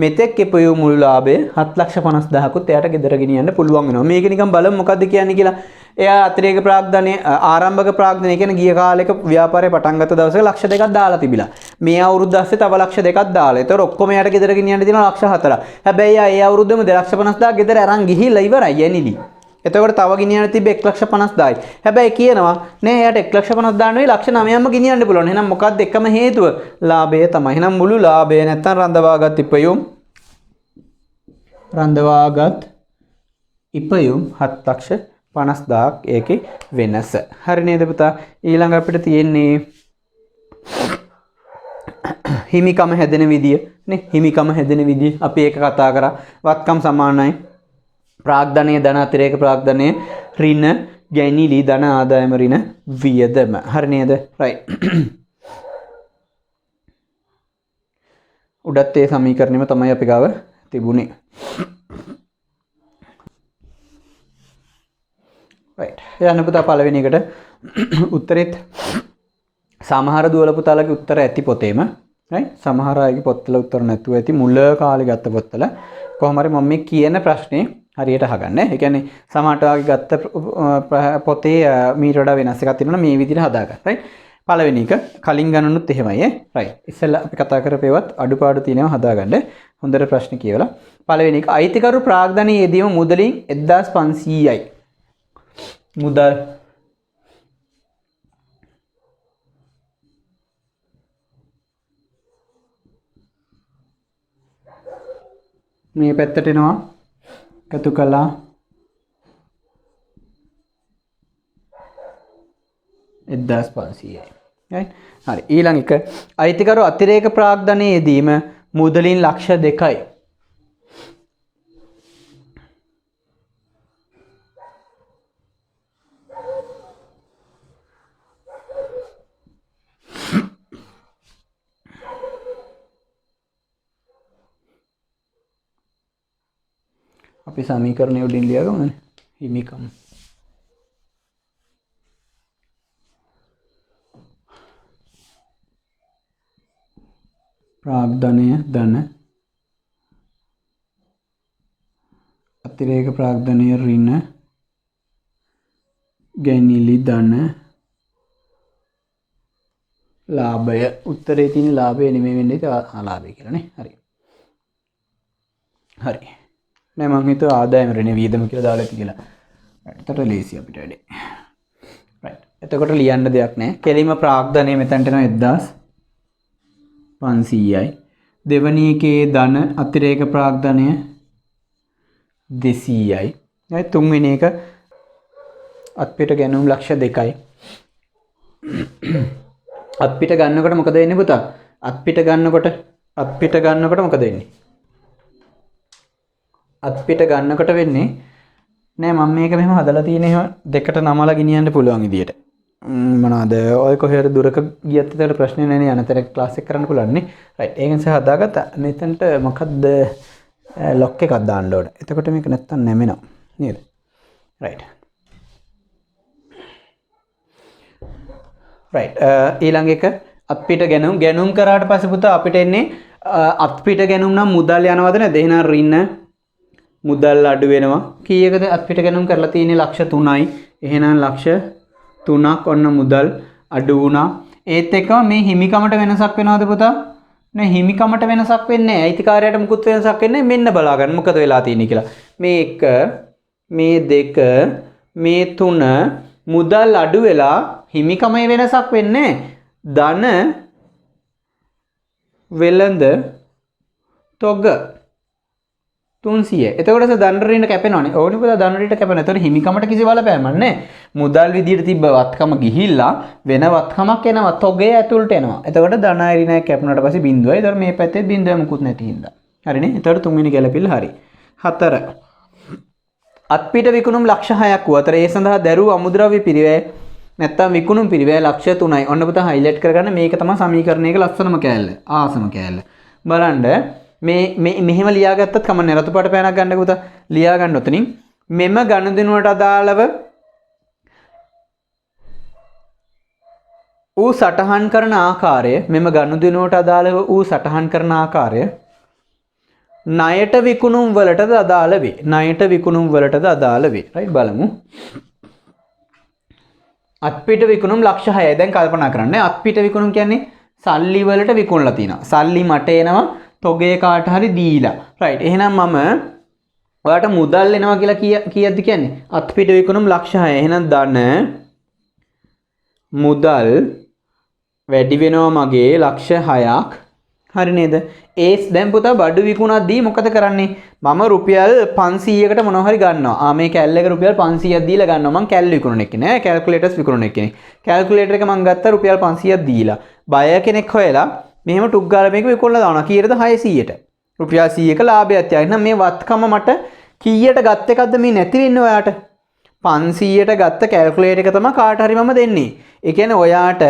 මෙතෙක් ඉපයූ මුළු ලාභය 7,50,000කුත් එයාට ගෙදර ගෙනියන්න පුළුවන් වෙනවා. මේක නිකන් බලමු මොකද්ද කියන්නේ කියලා. එයා අතිරේක ප්‍රාග්ධනයේ ආරම්භක ප්‍රාග්ධනය කියන්නේ ගිය කාලෙක ව්‍යාපාරය පටන් ගත්ත දවසේ ලක්ෂ 2ක් දාලා තිබිලා. මේ අවුරුද්ද ඇස්සේ තව ලක්ෂ 2ක් දාලා. ඒතර ඔක්කොම එයාට ගෙදර ගෙනියන්න තියෙනවා ලක්ෂ 4ක්. හැබැයි එයා ඒ අවුරුද්දෙම 2,50,000 ගෙදර අරන් ගිහිල්ලා ඉවරයි යනිලි. එතකොට තව ගෙනියන්න තිබ්බ 1,50,000යි. හැබැයි කියනවා නෑ එයාට 1,50,000 නෙවෙයි ලක්ෂ 9ක්ම ගෙනියන්න පුළුවන්. එහෙනම් මොකක්ද එකම හේතුව? ලාභය තමයි. එහෙනම් මුළු ලාභය නැත්තම් රඳවාගත් ඉපයුම් 7,50,000ක් ඒකේ වෙනස. හරි නේද පුතා? ඊළඟ අපිට තියෙන්නේ හිමිකම හැදෙන විදිය නේ. හිමිකම හැදෙන විදිය අපි ඒක කතා කරා. වත්කම් සමානයි ප්‍රාග්ධනයේ ධන අතිරේක ප්‍රාග්ධනයේ ඍණ ගැනිලි ධන ආදායම ඍණ වියදම. හරි නේද? රයිට්. උඩත් ඒ සමීකරණයම තමයි අපි ගාව තිබුණේ. රයිට්. යන්න පුතා පළවෙනි එකට උත්තරෙත් සමහර දුවල පුතාලගේ උත්තර ඇති පොතේම. රයිට්. සමහර අයගේ පොත්වල උත්තර නැතුව ඇති මුල කාලේ ගත්ත පොත්වල. කොහොම හරි මම මේ කියන ප්‍රශ්නේ හරියට අහගන්න. ඒ කියන්නේ සමහරට වගේ ගත්ත පොතේ මීට වඩා වෙනස් එකක් තියෙනවා මේ විදිහට හදාගන්න. රයිට්. පළවෙනි එක කලින් ගණනුත් එහෙමයි රයිට්. ඉස්සෙල්ලා අපි කතා කරපේවත් අඩුපාඩු තියෙනවා හදාගන්න. හොඳට ප්‍රශ්න කියවලා. පළවෙනි එක අයිතිකරු ප්‍රාග්ධනයේ යෙදීම මුදලින් 1,500යි. මුදල් මේ පැත්තට එනවා එකතු කළා 1,500යි. right? හරි. ඊළඟ එක අයිතිකරු අතිරේක ප්‍රාග්ධනයේ යෙදීම මුදලින් ලක්ෂ 2යි. අපි සමීකරණය උඩින් ලියගමුනේ. හිමිකම් ප්‍රාග්ධනය ධන අතිරේක ප්‍රාග්ධනය ඍණ ගැනිලි ධන ලාභය. උත්තරේ තියෙන ලාභය නෙමෙයි වෙන්නේ ආලාභය කියලා නේ. හරි. හරි. නෑ මම හිතුවා ආදායම ඍණ වියදම කියලා දාලා ඇති කියලා. එතකොට ලේසි අපිට වැඩේ. රයිට්. එතකොට ලියන්න දෙයක් නෑ. කෙලිම ප්‍රාග්ධනය මෙතනට එනවා 1,500යි. දෙවැනි එකේ ධන අතිරේක ප්‍රාග්ධනය 200යි. right තුන්වෙනි එක අත්පිට ගැනුම් ලක්ෂ 2යි. අත්පිට ගන්නකොට මොකද වෙන්නේ පුතා? අත්පිට ගන්නකොට මොකද වෙන්නේ? අත්පිට ගන්නකොට වෙන්නේ නෑ මම මේක මෙහෙම හදලා තියෙන එහෙම දෙකට නමලා ගෙනියන්න පුළුවන් විදියට. මොනවාද ඔය කොහෙද දුරක ගියත් ඒතර ප්‍රශ්නේ නෑ නේ අනතර ක්ලාස් එක කරන්න පුළුවන් නේ. රයිට්. ඒක නිසා හදාගත්තා. මෙතනට මොකද්ද ලොක් එකක් දාන්න ඕන. එතකොට මේක නැත්තම් නැමෙනවා. නේද? රයිට්. රයිට්. ඊළඟ එක අත්පිට ගැනුම් කරාට පස්සේ පුතා අපිට එන්නේ අත්පිට ගැනුම් නම් මුදල් යනවද නැද? එහෙනම් ඍණ මුදල් අඩු වෙනවා. කීයකද අත්පිට ගැනුම් කරලා තියෙන්නේ? ලක්ෂ 3යි. එහෙනම් ලක්ෂ 3ක් ඔන්න මුදල් අඩු වුණා. ඒත් එක්කම මේ හිමිකමට වෙනසක් වෙනවද පුතා? නෑ හිමිකමට වෙනසක් වෙන්නේ නැහැ. අයිතිකාරයට මුකුත් වෙනසක් වෙන්නේ නැහැ. මෙන්න බලාගන්න මොකද වෙලා තියෙන්නේ කියලා. මේ 1 මේ 2 මේ 3 මුදල් අඩු වෙලා හිමිකමේ වෙනසක් වෙන්නේ ධන වෙළඳ තොග 300. එතකොට ධන ඍණ කැපෙනවනේ. ඕනේ පුතා ධන ඍණ කැපෙනවා. එතකොට හිමිකමට කිසි බලපෑමක් නැහැ. මුදල් විදියට තිබ්බ වත්කම ගිහිල්ලා වෙන වත්කමක් එනවා. තොගේ ඇතුළට එනවා. එතකොට ධන ඍණයක් කැපුණාට පස්සේ බිඳුවයි. එතකොට මේ පැත්තේ බිඳුවයි මුකුත් නැති හින්දා. හරිනේ. එතකොට තුන්වෙනි ගැළපිල්ල හරි. 4 අත්පිට විකුණුම් ලක්ෂ 6ක් වූ අතර ඒ සඳහා දැරූ අමුද්‍රව්‍ය පිරිවැය නැත්තම් විකුණුම් පිරිවැය ලක්ෂ 3යි. ඔන්න පුතා හයිලයිට් කරගන්න මේක තමයි සමීකරණයක ලස්සනම කෑල්ල. ආසම කෑල්ල. බලන්න මේ මෙහෙම ලියාගත්තත් කමන්නේ රතු පාට පෑනක් ගන්නකො පුතා. ලියා ගන්න උතනින් මෙම ගනුදෙනුවට අදාළව ඌ සටහන් කරන ආකාරය මෙම ගනුදෙනුවට අදාළව ඌ සටහන් කරන ආකාරය ණයට විකුණුම් වලටද අදාළ වේ. ණයට විකුණුම් වලටද අදාළ වේ. රයිට් බලමු. අත්පිට විකුණුම් ලක්ෂ 6යි. දැන් කල්පනා කරන්න. අත්පිට විකුණුම් කියන්නේ සල්ලි වලට විකුණලා තිනවා. සල්ලි මට එනවා තොගේ කාට හරි දීලා. රයිට්. එහෙනම් මම ඔයාලට මුදල් එනවා කියලා කීයක්ද කියන්නේ? අත්පිට විකුණුම් ලක්ෂ 6. එහෙනම් ධන මුදල් වැඩි වෙනවා මගේ ලක්ෂ 6ක්. හරි නේද? ඒස් දැන් පුතා බඩු විකුණද්දී මොකද කරන්නේ? මම රුපියල් 500කට මොනවා හරි ගන්නවා. මේ කැල් එක රුපියල් 500ක් දීලා ගන්නවා. මම කැල් විකුණන එක නෑ. කැල්කියුලේටර්ස් විකුණන එක නේ. කැල්කියුලේටර් එක මම ගත්තා රුපියල් 500ක් දීලා. බය කෙනෙක් හොයලා මෙහෙම ටුක් ගාලා මේක විකුණලා දානවා. කීයටද? 600ට. රුපියල් 100ක ලාභයක් තියා. එහෙනම් මේ වත්කම මට කීයට ගත් එකක්ද මේ නැති වෙන්නේ ඔයාට? 500ට ගත්ත කැල්කියුලේටර් එක තමයි කාට හරි මම දෙන්නේ. ඒ කියන්නේ ඔයාට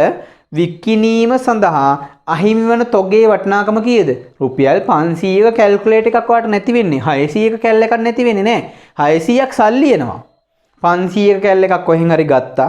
විකිණීම සඳහා අහිමි වන තොගේ වටිනාකම කීයද? රුපියල් 500ක කැල්කියුලේටර් එකක් වාට නැති වෙන්නේ. 600ක කැල් එකක් නැති වෙන්නේ නෑ. 600ක් සල්ලි එනවා. 500ක කැල් එකක් කොහෙන් හරි ගත්තා.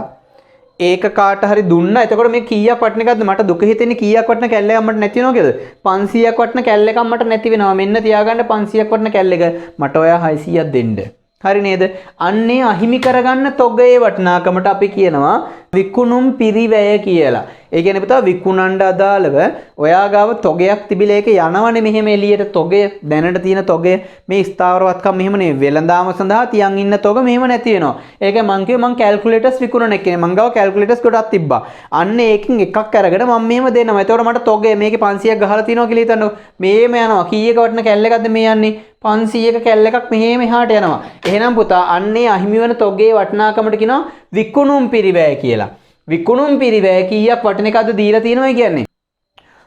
ඒක කාට හරි දුන්නා. එතකොට මේ කීයක් වටින එකක්ද? මට දුක හිතෙන්නේ කීයක් වටින කැල් එකක් මට නැති වෙනව කියලාද? 500ක් වටින කැල් එකක් මට නැති වෙනවා. මෙන්න තියාගන්න 500ක් වටින කැල් එක මට ඔයා 600ක් දෙන්න. හරි නේද? අන්නේ අහිමි කරගන්න තොගේ වටිනාකමට අපි කියනවා විකුණුම් පිරිවැය කියලා. ඒ කියන්නේ පුතා විකුණන්න අදාළව ඔයා ගාව තොගයක් තිබිලා ඒක යනවනේ මෙහෙම එළියට තොගය දැනට තියෙන තොගය මේ ස්ථාවරවත්කම් මෙහෙම නේ වෙළඳාම සඳහා තියන් ඉන්න තොග මෙහෙම නැති වෙනවා. ඒක මං කිව්වේ මං කැල්කියුලේටර්ස් විකුණන එකනේ. මං ගාව කැල්කියුලේටර්ස් කොටක් තිබ්බා. අන්න ඒකෙන් එකක් අරගෙන මම මෙහෙම දෙනවා. එතකොට මට තොගය මේකේ 500ක් ගහලා තියෙනවා කියලා හිතන්නකො. මේම යනවා. කීයක වටින කැල් එකක්ද මේ යන්නේ? 500ක කැල් එකක් මෙහෙම එහාට යනවා. එහෙනම් පුතා අන්නේ අහිමි වෙන තොගේ වටිනාකමට කියනවා විකුණුම් පිරිවැය කියලා. විකුණුම් පිරිවැය කීයක් වටින එකක්ද දීලා තියෙනවා කියන්නේ?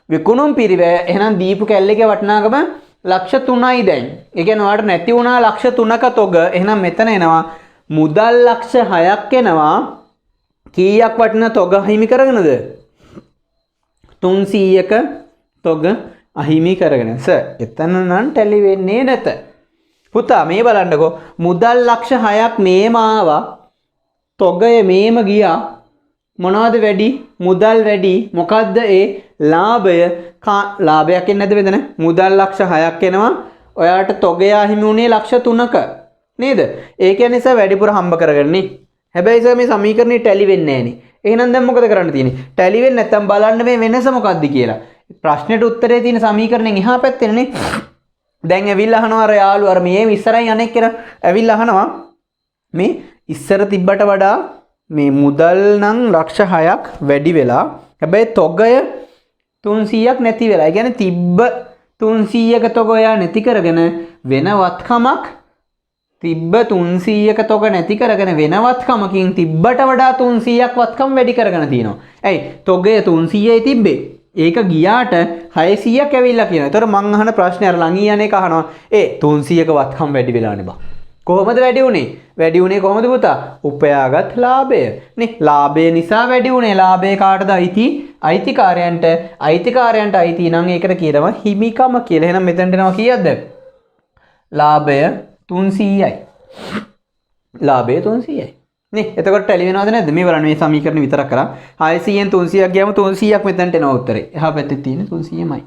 විකුණුම් පිරිවැය එහෙනම් දීපු කැල් එකේ වටිනාකම ලක්ෂ 3යි දැන්. ඒ කියන්නේ ඔයාලට නැති වුණා ලක්ෂ 3ක තොග. එහෙනම් මෙතන එනවා මුදල් ලක්ෂ 6ක් එනවා. කීයක් වටින තොග අහිමි කරගෙනද? 300ක තොග අහිමි කරගෙන. සර් එතන නම් ටැලි වෙන්නේ නැත. පුතා මේ බලන්නකෝ මුදල් ලක්ෂ 6ක් මේම ආවා. තොගය මේම ගියා. මොනවද වැඩි? මුදල් වැඩි. මොකද්ද ඒ ලාභය? ලාභයක් එන්නේ නැද්ද මෙතන? මුදල් ලක්ෂ 6ක් එනවා. ඔයාට තොගය අහිමි වුණේ ලක්ෂ 3ක. නේද? ඒ කියන්නේ සර් වැඩිපුර හම්බ කරගන්නේ. හැබැයි සර් මේ සමීකරණේ ටැලි වෙන්නේ නැහනේ. එහෙනම් දැන් මොකද කරන්න තියෙන්නේ? ටැලි වෙන්නේ නැත්නම් බලන්න මේ වෙනස මොකද්ද කියලා. ප්‍රශ්නෙට උත්තරේ තියෙන සමීකරණයෙන් එහා පැත්තේනේ. දැන් ඇවිල්ලා අහනවා අර යාළුවා අර මේ ඉස්සරහින් අනෙක් කෙනා ඇවිල්ලා අහනවා මේ ඉස්සර තිබ්බට වඩා මේ මුදල් නම් ලක්ෂ 6ක් වැඩි වෙලා හැබැයි තොගය 300ක් නැති වෙලා. ඒ කියන්නේ තිබ්බ 300ක තොග ඔයා නැති කරගෙන වෙනවත්කමක් තිබ්බ 300ක තොග නැති කරගෙන වෙනවත්කමකින් තිබ්බට වඩා 300ක් වත්කම වැඩි කරගෙන තියෙනවා. ඇයි? තොගය 300යි තිබ්බේ. ඒක ගියාට 600ක් ඇවිල්ලා කියනවා. ඒතර මං අහන ප්‍රශ්නේ අර ළඟ යන එක අහනවා. 300ක වත්කම් වැඩි වෙලානේ බා. කොහොමද වැඩි වුනේ? වැඩි වුනේ කොහොමද පුතා? උපයාගත් ලාභය. නේ ලාභය නිසා වැඩි වුනේ. ලාභය කාටද අයිති? අයිතිකාරයන්ට. අයිතිකාරයන්ට අයිති නම් ඒකට කියනවා හිමිකම කියලා. එහෙනම් මෙතනට එනවා කීයක්ද? ලාභය 300යි. ලාභය 300යි. නේ එතකොට ටැලි වෙනවද නැද්ද? මේ බලන්න මේ සමීකරණ විතරක් කරා 600න් 300ක් ගියාම 300ක් මෙතනට එනවා උත්තරේ. එහා පැත්තේ තියෙන 300මයි.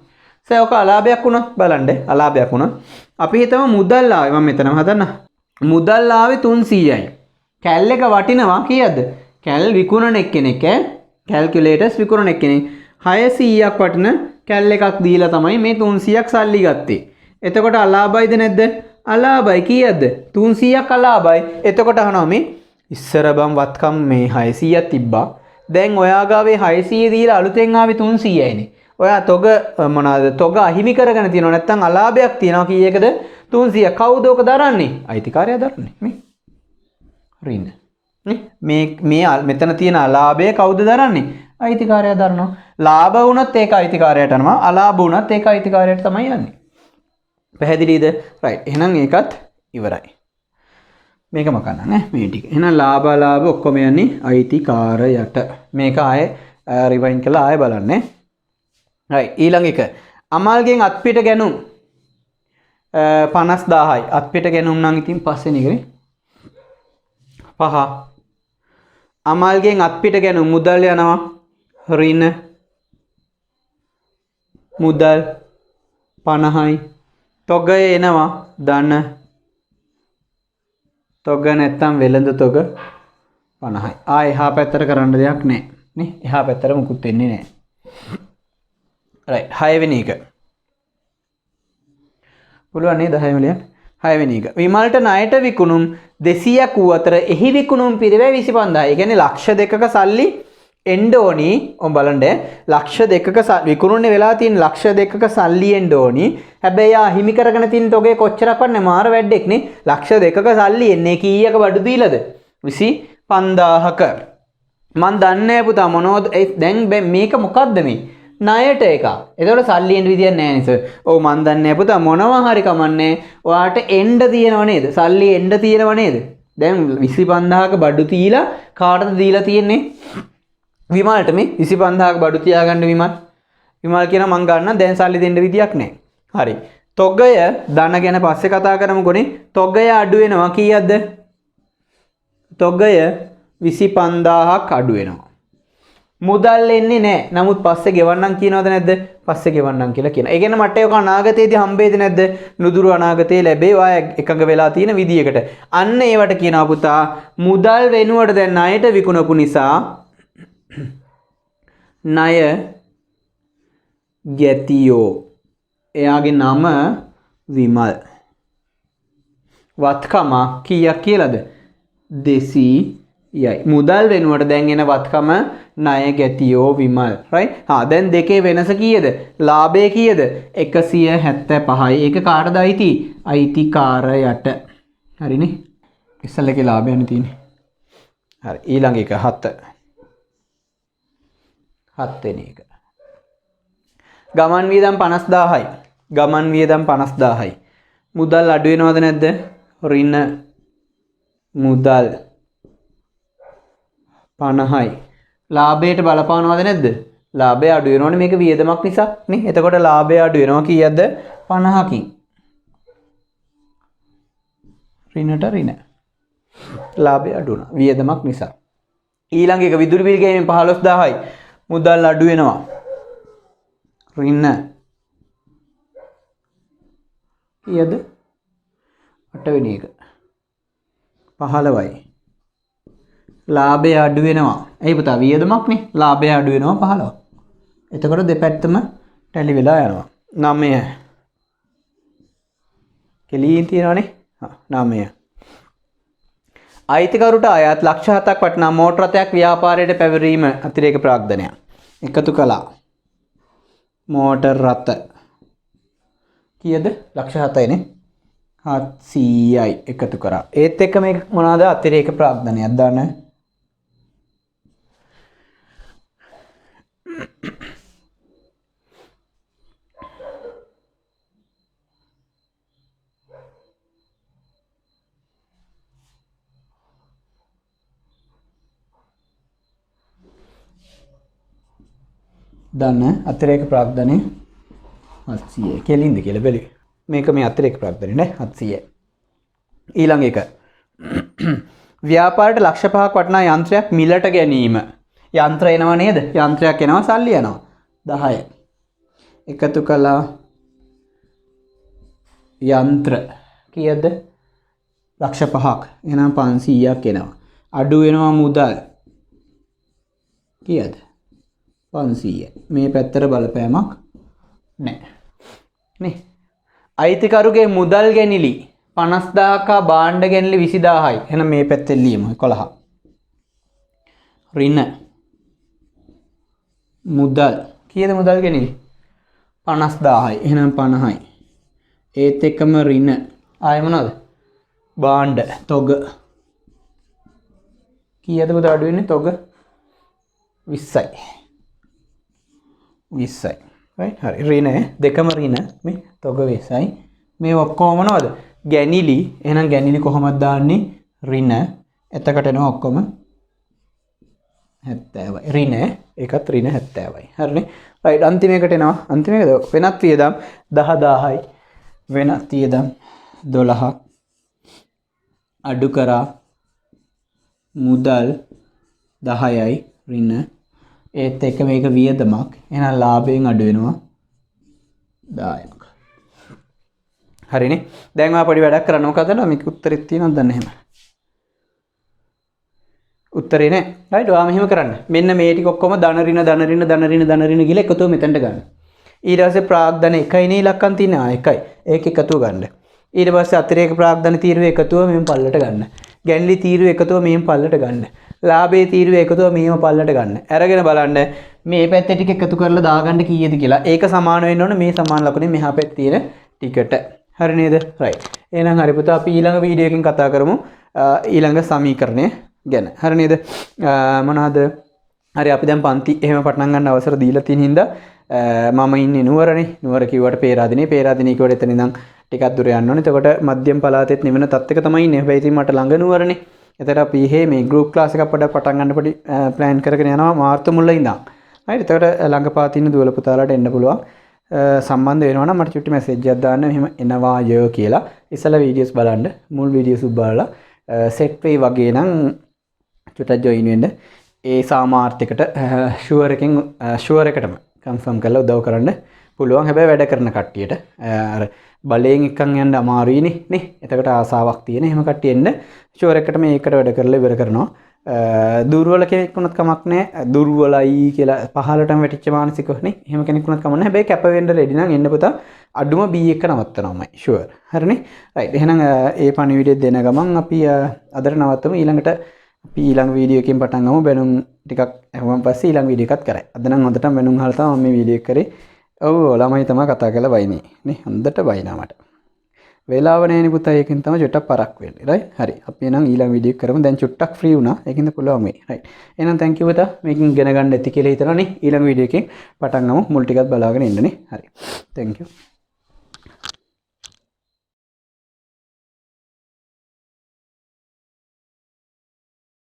සර් ඔක අලාභයක් වුණා බලන්න. අලාභයක් වුණා. අපි හිතමු මුදල් ආවේ. මම මෙතනම හදන්න. මුදල් ආවේ 300යි. කැල් එක වටිනවා කීයද? කැල් විකුණන එක්කෙනෙක් කැල්කියුලේටර්ස් විකුණන එක්කෙනෙක් 600ක් වටින කැල් එකක් දීලා තමයි මේ 300ක් සල්ලි ගත්තේ. එතකොට අලාභයිද නැද්ද? අලාභයි. කීයද? 300ක් අලාභයි. එතකොට අහනවා මේ ඉස්සර බම් වත්කම් මේ 600ක් තිබ්බා. දැන් ඔයා ගාවේ 600 දීලා අලුතෙන් ආවේ 300යිනේ. ඔයා තොග මොනවාද? තොග අහිමි කරගෙන තියෙනවා නැත්නම් අලාභයක් තියෙනවා කීයකද? 300. කවුද ඔක දරන්නේ? අයිතිකාරයා දරන්නේ. මේ. හරිද? මේ මෙතන තියෙන අලාභය කවුද දරන්නේ? අයිතිකාරයා දරනවා. ලාභ වුණත් ඒක අයිතිකාරයට යනවා. අලාභ වුණත් ඒක අයිතිකාරයට තමයි යන්නේ. පැහැදිලිද? රයිට්. එහෙනම් ඒකත් ඉවරයි. මේකම කරන්න නේ මේ ටික. එහෙනම් ලාභ අලාභ ඔක්කොම යන්නේ අයිතිකාරයට. මේක ආයේ රිවයින්ඩ් කරලා ආයේ බලන්න. රයිට්. ඊළඟ එක. අමල්ගෙන් අත්පිට ගැනුම් 50000යි. අත්පිට ගැනුම් නම් ඉතින් පස්සේ නේ 5. අමල්ගෙන් අත්පිට ගැනුම් මුදල් යනවා ඍණ මුදල් 50යි. තොගය එනවා ධන තොග නැත්තම් වෙළඳ තොග 50යි. එහා පැත්තට කරන්න දෙයක් නැහැ නේ. එහා පැත්තට මුකුත් වෙන්නේ නැහැ. රයිට්. 6 වෙනි එක. පුළුවන් නේද 6 වෙනිය? 6 වෙනි එක. විමල්ට ණයට විකුණුම් 200ක් වූ අතර එහි විකුණුම් පිරිවැය 25000. ඒ කියන්නේ ලක්ෂ 2ක සල්ලි එන්න ඕනි. ඔබ බලන්න ලක්ෂ 2ක විකුණුන්නේ වෙලා තියෙන ලක්ෂ 2ක සල්ලි එන්න ඕනි. හැබැයි ආ හිමි කරගෙන තියෙන තොගේ කොච්චරක් වන්නේ මාර වැඩෙක් නේ. ලක්ෂ 2ක සල්ලි එන්නේ කීයක බඩු දීලාද? 25000ක. මන් දන්නේ නැහැ පුතා මොනවද දැන් මේක මොකද්ද මේ? ණයට එක. එතකොට සල්ලි එන්න විදියක් නැහැ නේද? ඔව් මන් දන්නේ නැහැ පුතා මොනවා හරි කමන්නේ. ඔයාට එන්න තියෙනව නේද? සල්ලි එන්න තියෙනව නේද? දැන් 25000ක බඩු තියලා කාටද දීලා තියෙන්නේ? විමල්ට මේ 25000ක බඩු තියාගන්න විමල්. විමල් කියන මං ගන්න දැන් සල්ලි දෙන්න විදියක් නැහැ. හරි. තොගය ධන ගැන පස්සේ කතා කරමුකෝනේ. තොගය අඩු වෙනවා කීයක්ද? තොගය 25000ක් අඩු වෙනවා. මුදල් එන්නේ නැහැ. නමුත් පස්සේ ගෙවන්නම් කියනවද නැද්ද? පස්සේ ගෙවන්නම් කියලා කියනවා. ඒ කියන්නේ මට ඒක අනාගතයේදී හම්බෙයිද නැද්ද? නුදුරු අනාගතයේ ලැබේවා එකඟ වෙලා තියෙන විදියකට. අන්න ඒවට කියනවා පුතා මුදල් වෙනුවට දැන් ණයට විකුණපු නිසා ණය ගැතියෝ. එයාගේ නම විමල්. වත්කම කීයක් කියලාද? 200යි. මුදල් වෙනුවට දැන් එන වත්කම ණය ගැතියෝ විමල්. රයිට්. දැන් දෙකේ වෙනස කීයද? ලාභය කීයද? 175යි. ඒක කාටද අයිති? අයිතිකාරයට. හරිනේ. ඉස්සෙල් එකේ ලාභයනේ තියෙන්නේ. හරි. ඊළඟ එක 7. 7 වෙනි එක. ගමන් වියදම් 50000යි. ගමන් වියදම් 50000යි. මුදල් අඩු වෙනවද නැද්ද? ඍණ මුදල් 50යි. ලාභයට බලපානවද නැද්ද? ලාභය අඩු වෙනවනේ මේක වියදමක් නිසා නේ. එතකොට ලාභය අඩු වෙනවා කීයක්ද? 50කින්. ඍණට ඍණ. ලාභය අඩු වෙනවා වියදමක් නිසා. ඊළඟ එක විදුලි බිල් ගෙවීම 15000යි. මුදල් අඩු වෙනවා. ඍණ කීයද? 8 වෙනි එක. 15යි. ලාභය අඩු වෙනවා. එයි පුතා වියදමක් නේ. ලාභය අඩු වෙනවා 15. එතකොට දෙපැත්තම ටැලි වෙලා යනවා. 9. කෙලින් තියනවනේ. 9. අයිතිකරුට අයත් ලක්ෂ 7ක් වටිනා මෝටර රථයක් ව්‍යාපාරයට පැවරීම අතිරේක ප්‍රාග්ධනයක්. එකතු කළා. මෝටර් රථ කීයද? ලක්ෂ 7යිනේ. 700යි එකතු කරා. ඒත් එක්ක මේක මොනවාද? අතිරේක ප්‍රාග්ධනයක් දාන්න. දන්න අතිරේක ප්‍රාග්ධනය 700. කෙලින්ද කියලා බැලුවේ. මේක මේ අතිරේක ප්‍රාග්ධනය නේ 700. ඊළඟ එක. ව්‍යාපාරයට ලක්ෂ 5ක් වටිනා යන්ත්‍රයක් මිලට ගැනීම. යන්ත්‍ර එනවා නේද? යන්ත්‍රයක් එනවා සල්ලි යනවා. 10. එකතු කළා යන්ත්‍ර කීයද? ලක්ෂ 5ක්. එහෙනම් 500ක් එනවා. අඩු වෙනවා මුදල්. කීයද? 500යි. මේ පැත්තට බලපෑමක් නැහැ. නේ. අයිතිකරුගේ මුදල් ගැනිලි 50000ක භාණ්ඩ ගැනිලි 20000යි. එහෙනම් මේ පැත්තෙන් ලියමු 11. ඍණ මුදල් කීයද මුදල් ගැනිලි 50000යි. එහෙනම් 50යි. ඒත් එක්කම ඍණ ආයෙ මොනවද? භාණ්ඩ තොග කීයද පුතා අඩු වෙන්නේ? තොග 20යි. 20යි. right හරි. ඍණ දෙකම ඍණ මේ තොග 20යි. මේ ඔක්කොම මොනවද? ගැනිලි. එහෙනම් ගැනිලි කොහොමද දාන්නේ? ඍණ. එතකොට එනවා ඔක්කොම 70යි. ඍණ ඒකත් ඍණ 70යි. හරිනේ. right අන්තිමයකට එනවා. අන්තිමයකද වෙනත් වියදම් 10000යි. වෙනත් වියදම් 12ක් අඩු කරා මුදල් 10යි ඍණ. ඒත් එක්ක මේක වියදමක්. එහෙනම් ලාභයෙන් අඩු වෙනවා 10ක්. හරිනේ. දැන් ඔයා පොඩි වැඩක් කරන්න. මොකද මේක උත්තරෙත් තියෙනවද දන්නේ නැහැ. උත්තරේ නෑ. රයිට් ඔයා මෙහෙම කරන්න. මෙන්න මේ ටික ඔක්කොම ධන ඍණ ධන ඍණ ධන ඍණ ධන ඍණ කියලා එකතුව මෙතනට ගන්න. ඊට පස්සේ ප්‍රාග්ධන එකයි නේ ඉලක්කම් තියෙන එකයි. ඒක එකතුව ගන්න. ඊට පස්සේ අතිරේක ප්‍රාග්ධන තීරුව එකතුව මෙහෙම පල්ලට ගන්න. ගැන්ලි තීරුව එකතුව මෙහෙම පල්ලට ගන්න. ලාභයේ තීරුව එකතුව මෙහෙම පල්ලට ගන්න. අරගෙන බලන්න මේ පැත්තේ ටික එකතු කරලා දාගන්න කීයද කියලා. ඒක සමාන වෙන්න ඕන මේ සමාන ලකුණේ මෙහා පැත්තේ තියෙන ටිකට. හරි නේද? රයිට්. එහෙනම් හරි පුතා අපි ඊළඟ වීඩියෝ එකකින් කතා කරමු ඊළඟ සමීකරණය ගැන. හරි නේද? මොනවාද? හරි අපි දැන් පන්ති එහෙම පටන් ගන්න අවසර දීලා තියෙන හින්දා මම ඉන්නේ නුවරනේ. නුවර කිව්වට පේරාදෙනේ. පේරාදෙනේ කිව්වට එතන ඉඳන් ටිකක් දුර යන්න ඕනේ. එතකොට මධ්‍යම පළාතෙත් නිවන තත්ත්වයක තමයි ඉන්නේ. හැබැයි ඉතින් මට ළඟ නුවරනේ. එතකොට අපි මේ ගෲප් ක්ලාස් එකක් පොඩ්ඩක් පටන් ගන්න පොඩි ප්ලෑන් කරගෙන යනවා මාර්තු මුල ඉඳන්. හරි. එතකොට ළඟපාත ඉන්න දුවල පුතාලාට එන්න පුළුවන්. සම්බන්ධ වෙනවා නම් මට චුට්ටි මැසේජ් එකක් දාන්න. මෙහෙම එනවාය කියලා. ඉස්සලා වීඩියෝස් බලන්න. මුල් වීඩියෝස් බලලා සෙට් වෙයි වගේ නම් චුට්ටක් ජොයින් වෙන්න. ඒ සාමාර්ථයකට ෂුවර් එකටම කන්ෆර්ම් කරලා උදව් කරන්න පුළුවන්. හැබැයි වැඩ කරන කට්ටියට අර බලයෙන් එක්කන් යන්න අමාරුයිනේ නේ. එතකොට ආසාවක් තියෙන. එහෙම කට්ටිය එන්න ෂුවර් එකටම ඒකට වැඩ කරලා ඉවර කරනවා. දුර්වල කෙනෙක් වුණත් කමක් නැහැ. දුර්වලයි කියලා පහලටම වැටිච්ච මානසිකව නේ. එහෙම කෙනෙක් වුණත් කමක් නැහැ. හැබැයි කැප වෙන්න රෙඩි නම් එන්න පුතා. අඩුම B එක නවත්තනවාමයි ෂුවර්. හරිනේ. රයිට්. එහෙනම් ඒ පණිවිඩය දෙන ගමන් අපි අදට නවත්තමු. ඊළඟට අපි ඊළඟ වීඩියෝ එකකින් පටන් ගමු. බැනුම් ටිකක් අහුවන් පස්සේ ඊළඟ වීඩියෝ එකත් කරයි. අද නම් හොඳටම බැනුම් අහලා තමයි මම මේ වීඩියෝ එක කරේ. ඔව් ළමයි තමයි කතා කරලා වයිනේ නේ. හොඳට වයිනා මට. වේලාව නැණි පුතා ඒකෙන් තමයි චුට්ටක් පරක් වෙන්නේ. රයිට්. හරි. අපි එහෙනම් ඊළඟ වීඩියෝ එක කරමු. දැන් චුට්ටක් ෆ්‍රී වුණා. ඒකින්ද පුළුවන් මේ. රයිට්. එහෙනම් thank you පුතා. මේකෙන් ඉගෙන ගන්න ඇති කියලා හිතනවා නේ. ඊළඟ වීඩියෝ එකෙන් පටන් ගමු. මුල් ටිකත් බලාගෙන ඉන්න නේ. හරි. thank you.